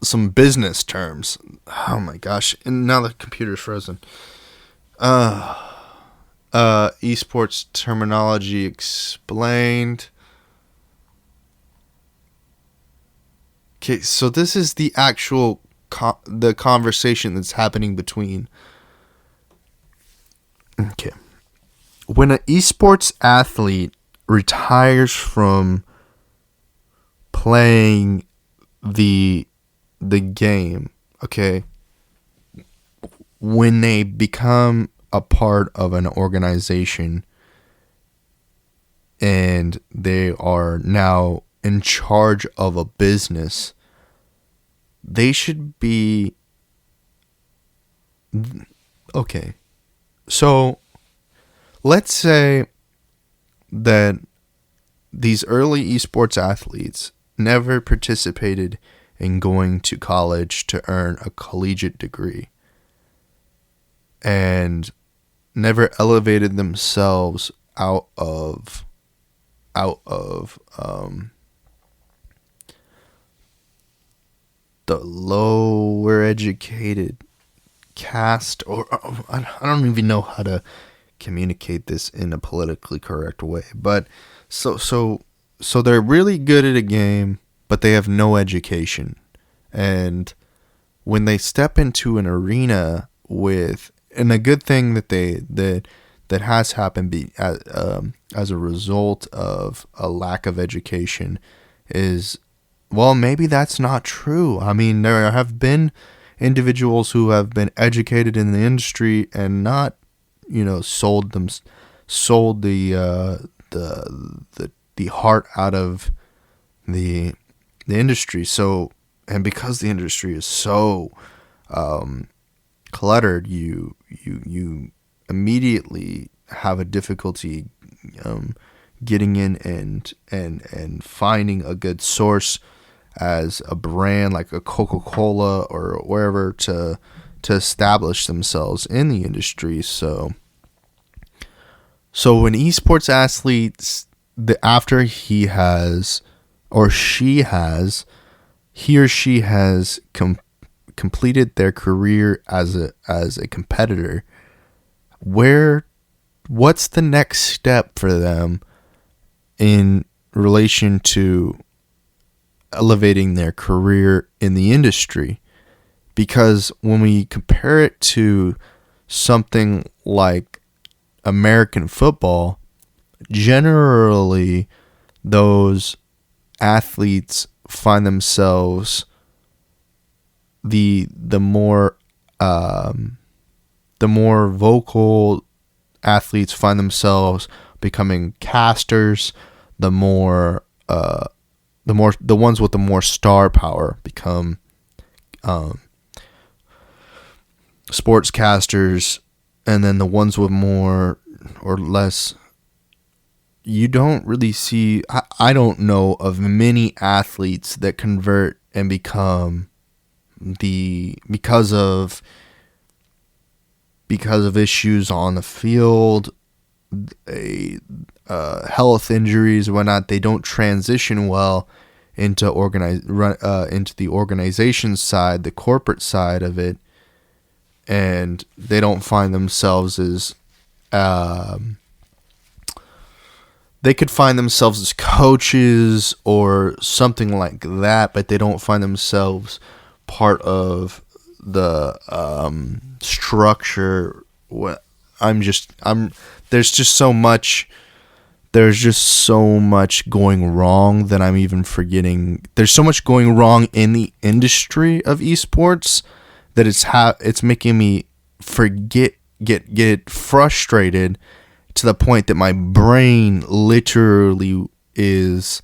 some business terms. Oh my gosh! And now the computer's frozen. Esports terminology explained. Okay, so this is the actual the conversation that's happening between. Okay, when an esports athlete retires from playing the game, okay, when they become a part of an organization and they are now in charge of a business, they should be okay. So let's say that these early esports athletes never participated in going to college to earn a collegiate degree. And never elevated themselves out of the lower educated caste, or I don't even know how to communicate this in a politically correct way, but so they're really good at a game, but they have no education. And when they step into an arena with, and a good thing that has happened as a result of a lack of education is, well, maybe that's not true. I mean, there have been individuals who have been educated in the industry and not, sold the heart out of the industry. So, and because the industry is so cluttered, you immediately have a difficulty getting in and finding a good source as a brand like a Coca-Cola or wherever to establish themselves in the industry. So when esports athletes, after he or she has completed their career as a competitor, what's the next step for them in relation to elevating their career in the industry? Because when we compare it to something like American football, generally those athletes find themselves the more vocal athletes find themselves becoming casters. The ones with the more star power become sportscasters, and then the ones with more or less, you don't really see. I don't know of many athletes that convert and become because of issues on the field, health injuries, whatnot. They don't transition well into the organization side, the corporate side of it, and they don't find themselves as they could find themselves as coaches or something like that, but they don't find themselves part of the structure. There's just so much going wrong that I'm even forgetting. There's so much going wrong in the industry of esports that it's making me get frustrated to the point that my brain literally is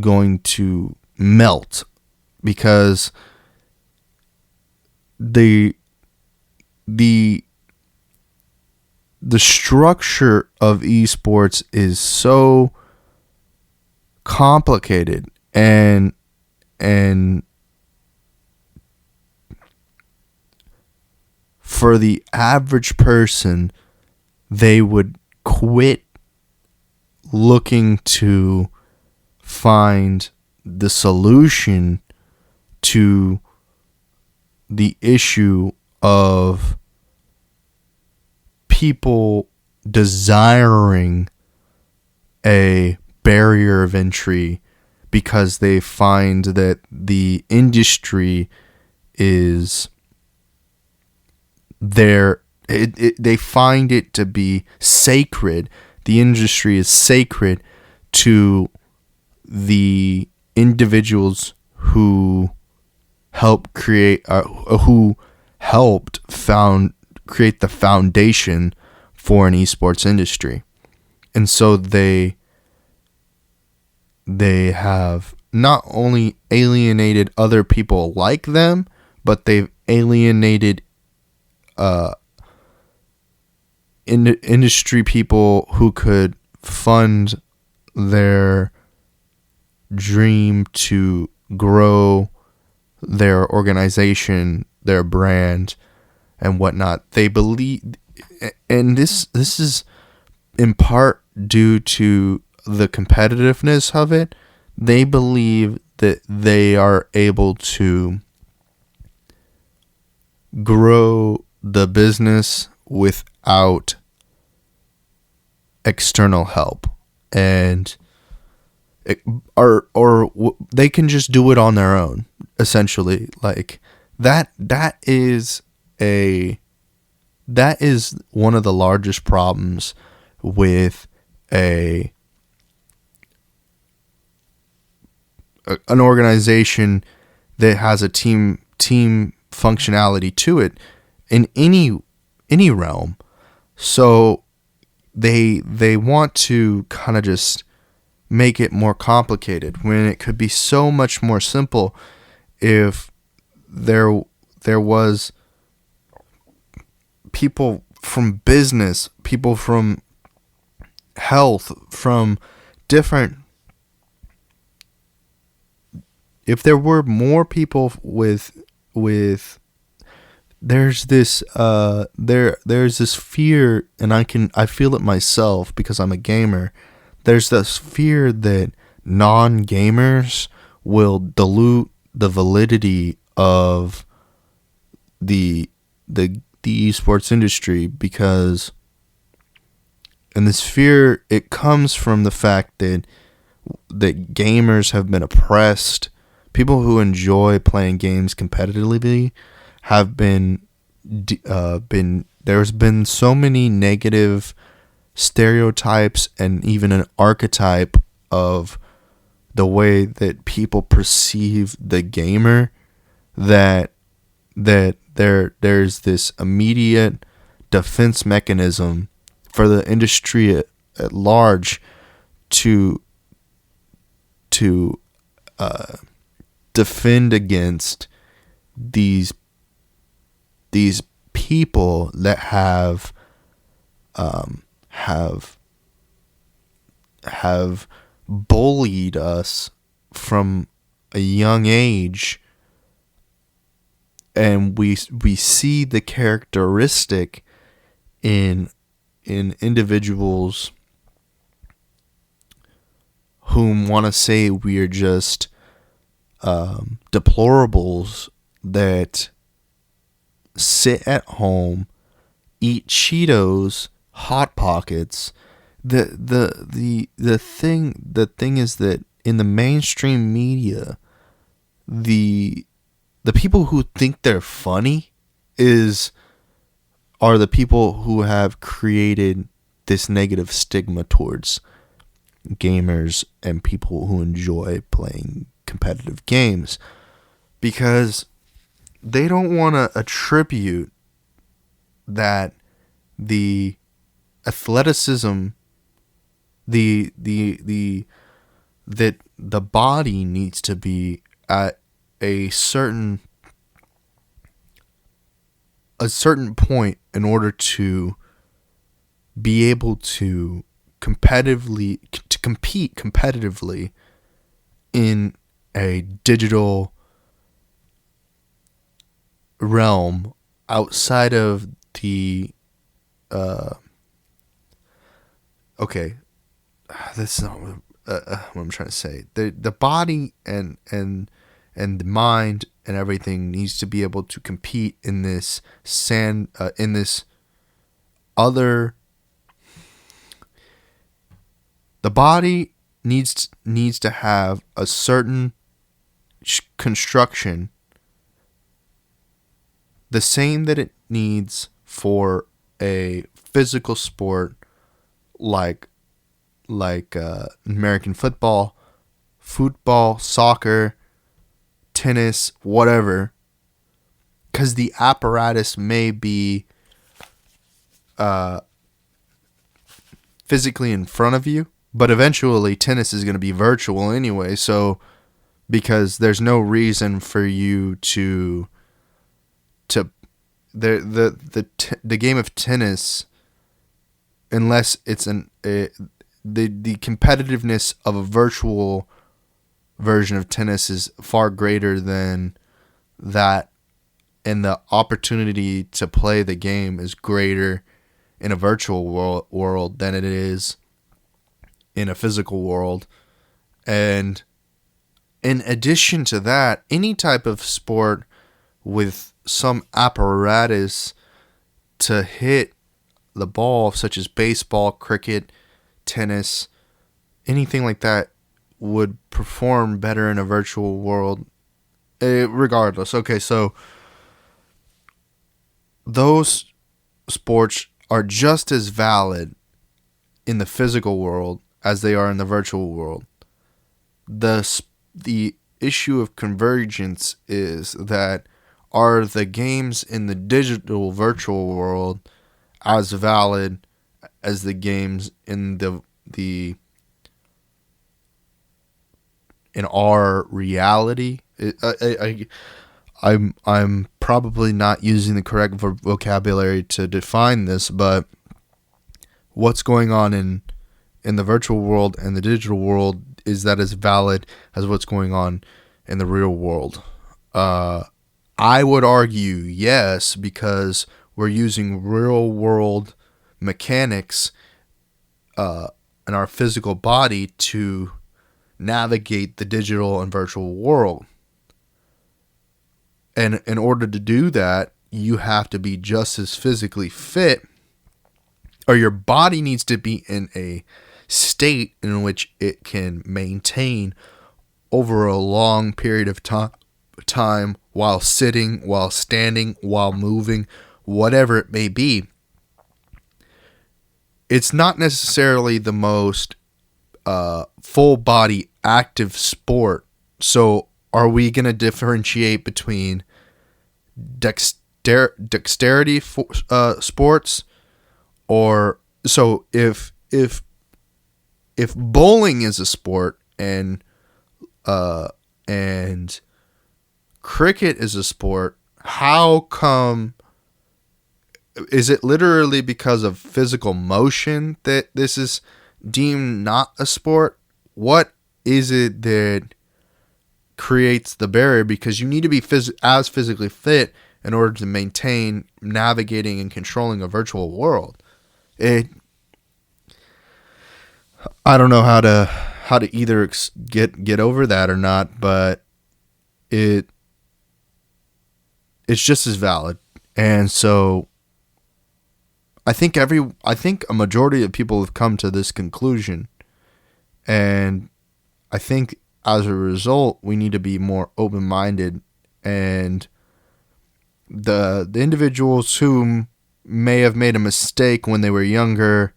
going to melt, because the structure of esports is so complicated, and for the average person, they would quit looking to find the solution to the issue of people desiring a barrier of entry, because they find that the industry is there. They find it to be sacred. The industry is sacred to the individuals who helped create, create the foundation for an esports industry. And so they have not only alienated other people like them, but they've alienated industry people who could fund their dream to grow their organization, their brand, and whatnot. They believe, and this is in part due to the competitiveness of it. They believe that they are able to grow the business without external help, and they can just do it on their own, essentially. Like that is one of the largest problems with an organization that has a team functionality to it in any realm. So they want to kind of just make it more complicated when it could be so much more simple if there was people from business, people from health, from different, if there were more people with there's this fear, and I feel it myself because I'm a gamer. There's this fear that non-gamers will dilute the validity of the esports industry, because, and this fear, it comes from the fact that gamers have been oppressed. People who enjoy playing games competitively have been there's been so many negative stereotypes and even an archetype of the way that people perceive the gamer, that there's this immediate defense mechanism for the industry at large to defend against these people that have bullied us from a young age, and we see the characteristic in individuals whom want to say we are just deplorables that sit at home, eat Cheetos, Hot Pockets. The thing is that in the mainstream media, the people who think they're funny are the people who have created this negative stigma towards gamers and people who enjoy playing competitive games, because they don't want to attribute that the athleticism, that the body needs to be at a certain point in order to be able to compete competitively in a digital realm outside of the this is not what I'm trying to say. The body and the mind and everything needs to be able to compete in this in this other. The body needs to have a certain construction, the same that it needs for a physical sport like American football, soccer, tennis, whatever, because the apparatus may be physically in front of you, but eventually tennis is going to be virtual anyway, so because there's no reason for you to the game of tennis, unless it's the competitiveness of a virtual version of tennis is far greater than that and the opportunity to play the game is greater in a virtual world than it is in a physical world. And in addition to that, any type of sport with some apparatus to hit the ball, such as baseball, cricket, tennis, anything like that, would perform better in a virtual world regardless. Okay, so those sports are just as valid in the physical world as they are in the virtual world. The issue of convergence is that, are the games in the digital virtual world as valid as the games in in our reality? I'm probably not using the correct vocabulary to define this, but what's going on in the virtual world and the digital world, is that as valid as what's going on in the real world? I would argue yes, because we're using real world mechanics in our physical body to navigate the digital and virtual world. And in order to do that, you have to be just as physically fit, or your body needs to be in a state in which it can maintain over a long period of time while sitting, while standing, while moving, whatever it may be. It's not necessarily the most full body active sport. So are we going to differentiate between dexterity sports, or so if bowling is a sport and cricket is a sport, how come? Is it literally because of physical motion that this is deemed not a sport? What is it that creates the barrier? Because you need to be as physically fit in order to maintain navigating and controlling a virtual world. I don't know how to either get over that or not, but it's just as valid. And so I think a majority of people have come to this conclusion, and I think as a result we need to be more open-minded, and the individuals who may have made a mistake when they were younger,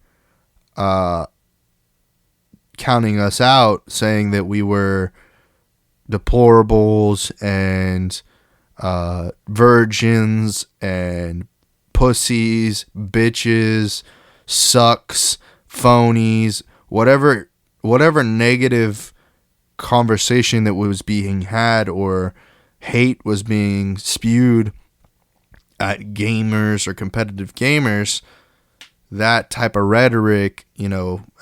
counting us out, saying that we were deplorables and virgins and pussies, bitches, sucks, phonies, whatever negative conversation that was being had or hate was being spewed at gamers or competitive gamers, that type of rhetoric,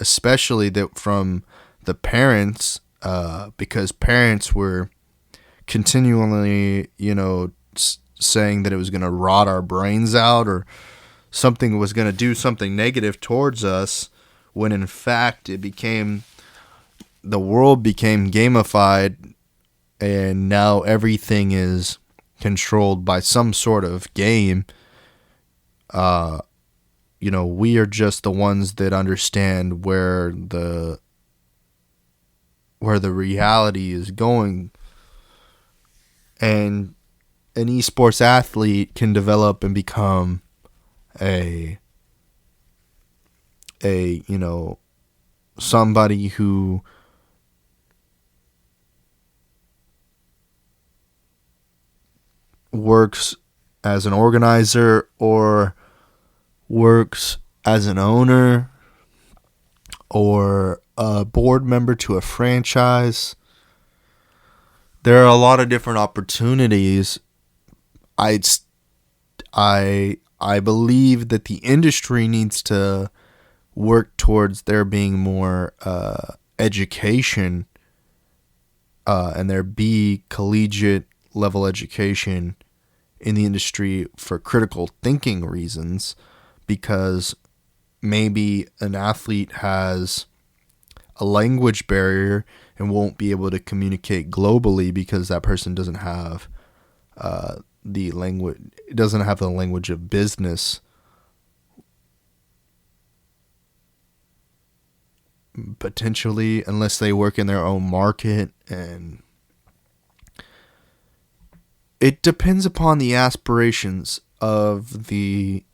especially that from the parents, because parents were continually, saying that it was going to rot our brains out, or something was going to do something negative towards us, when in fact the world became gamified, and now everything is controlled by some sort of game. We are just the ones that understand where the reality is going, and an esports athlete can develop and become somebody who works as an organizer, or works as an owner, or a board member to a franchise. There are a lot of different opportunities. I believe that the industry needs to work towards there being more education, and there be collegiate level education in the industry for critical thinking reasons, because maybe an athlete has a language barrier and won't be able to communicate globally because that person doesn't have the language of business, potentially, unless they work in their own market. And it depends upon the aspirations of the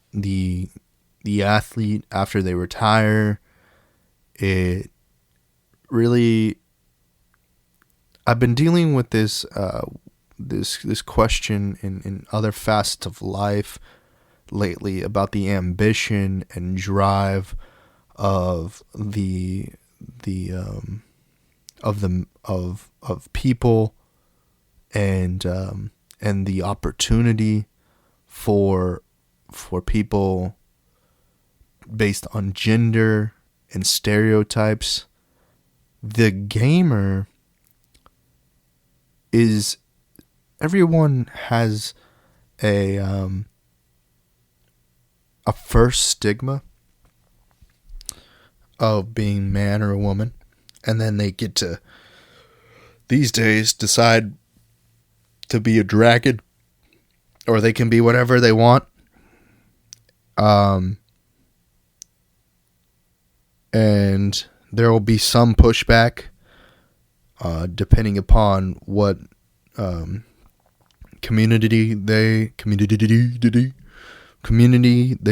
athlete after they retire. It really, I've been dealing with this this question in other facets of life lately about the ambition and drive of people, and the opportunity for people based on gender and stereotypes. The gamer is, everyone has a first stigma of being man or a woman, and then they get to, these days, decide to be a dragon, or they can be whatever they want. And there will be some pushback, depending upon what community they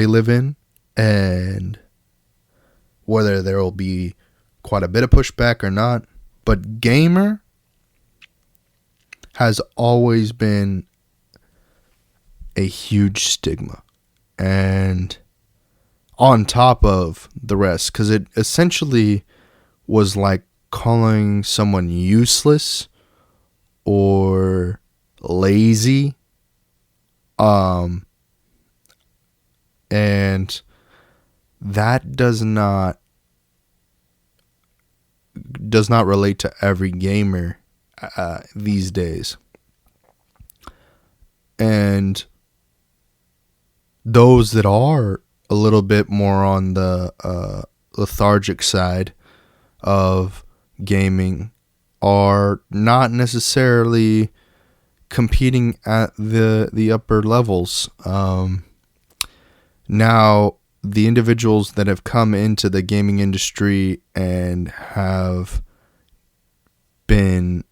live in, and whether there will be quite a bit of pushback or not. But gamer has always been a huge stigma, and on top of the rest, because it essentially was like calling someone useless or lazy, and that does not relate to every gamer these days. And those that are a little bit more on the lethargic side of gaming are not necessarily competing at the upper levels. Now, the individuals that have come into the gaming industry and have been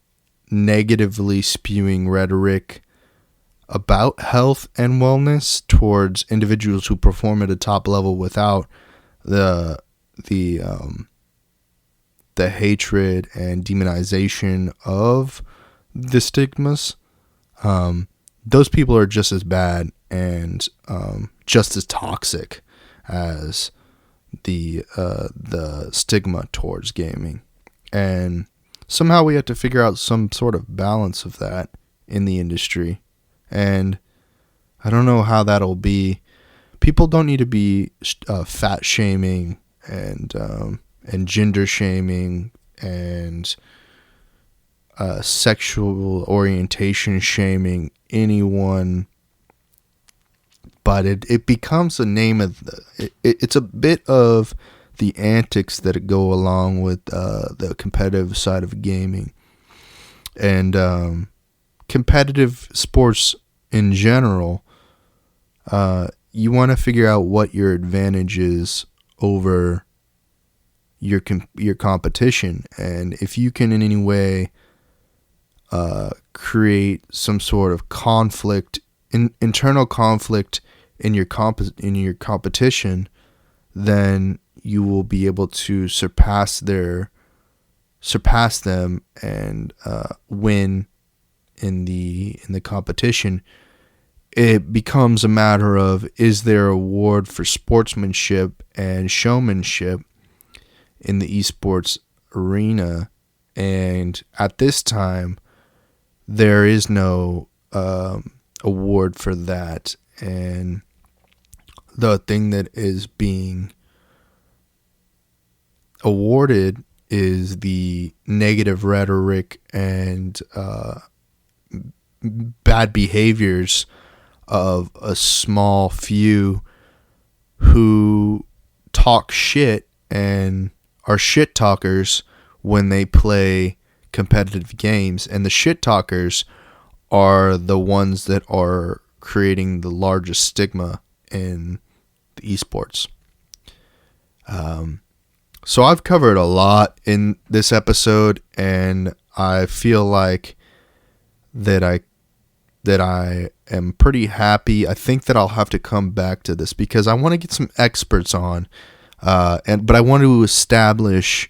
negatively spewing rhetoric about health and wellness towards individuals who perform at a top level without the hatred and demonization of the stigmas, those people are just as bad and just as toxic as the stigma towards gaming. And somehow we have to figure out some sort of balance of that in the industry. And I don't know how that'll be. People don't need to be fat shaming and gender shaming and sexual orientation shaming anyone. But it becomes a name of it's a bit of the antics that go along with the competitive side of gaming, and competitive sports in general. You want to figure out what your advantage is over your competition, and if you can in any way create some sort of conflict, internal conflict in your competition, then you will be able to surpass them and win in the competition. It becomes a matter of, is there a award for sportsmanship and showmanship in the esports arena? And at this time, there is no award for that. And the thing that is being awarded is the negative rhetoric and bad behaviors of a small few who talk shit and are shit talkers when they play competitive games, and the shit talkers are the ones that are creating the largest stigma in the esports. So I've covered a lot in this episode, and I feel like that I am pretty happy. I think that I'll have to come back to this because I want to get some experts on, but I want to establish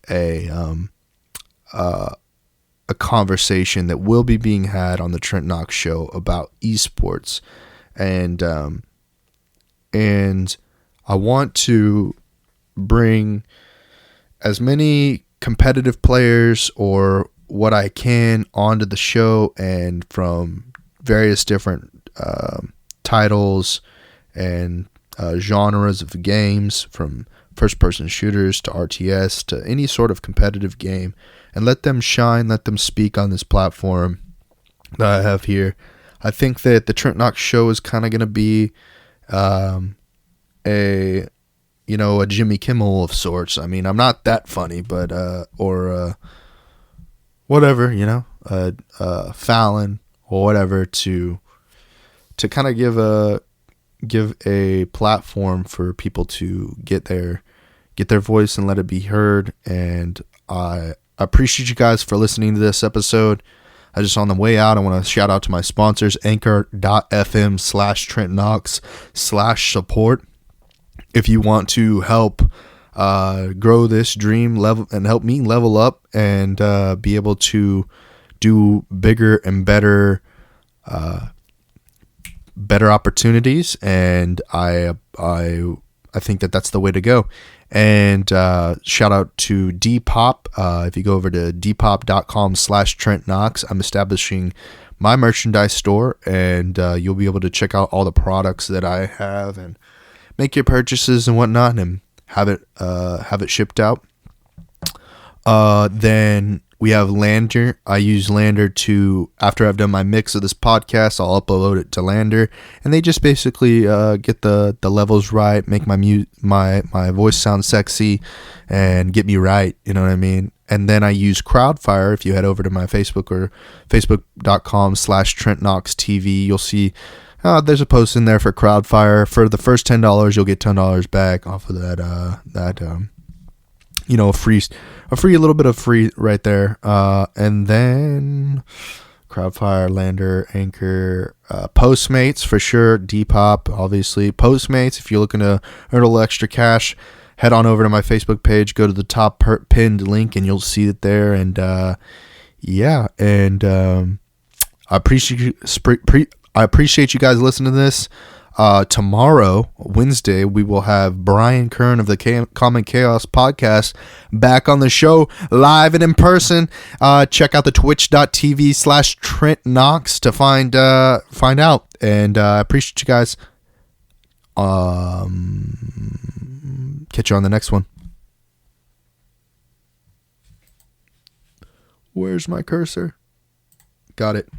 a conversation that will be being had on the Trent Knox Show about esports, and I want to bring as many competitive players or what I can onto the show, and from various different titles and genres of games, from first-person shooters to RTS to any sort of competitive game, and let them shine, let them speak on this platform that I have here. I think that the Trent Knox Show is kind of going to be a Jimmy Kimmel of sorts. I mean, I'm not that funny, but whatever, Fallon or whatever, to kind of give a platform for people to get their voice and let it be heard. And I appreciate you guys for listening to this episode. I just, on the way out, I want to shout out to my sponsors, anchor.fm/Trent Knox/support. If you want to help grow this dream level and help me level up and be able to do bigger and better opportunities, and I think that that's the way to go. And shout out to Depop. If you go over to depop.com/Trent Knox, I'm establishing my merchandise store, and you'll be able to check out all the products that I have and make your purchases and whatnot, and have it shipped out. Then we have Lander. I use Lander to, after I've done my mix of this podcast, I'll upload it to Lander, and they just basically get the levels right, make my voice sound sexy, and get me right. You know what I mean? And then I use Crowdfire. If you head over to my Facebook or facebook.com/Trent Knox TV, you'll see there's a post in there for Crowdfire. For the first $10, you'll get $10 back off of that. A little bit of free right there. And then Crowdfire, Lander, Anchor, Postmates for sure. Depop, obviously. Postmates, if you're looking to earn a little extra cash, head on over to my Facebook page. Go to the top pinned link, and you'll see it there. And I appreciate you guys listening to this. Tomorrow, Wednesday, we will have Brian Kern of the Common Chaos podcast back on the show, live and in person. Check out the twitch.tv/Trent Knox to find out. And I appreciate you guys. Catch you on the next one. Where's my cursor? Got it.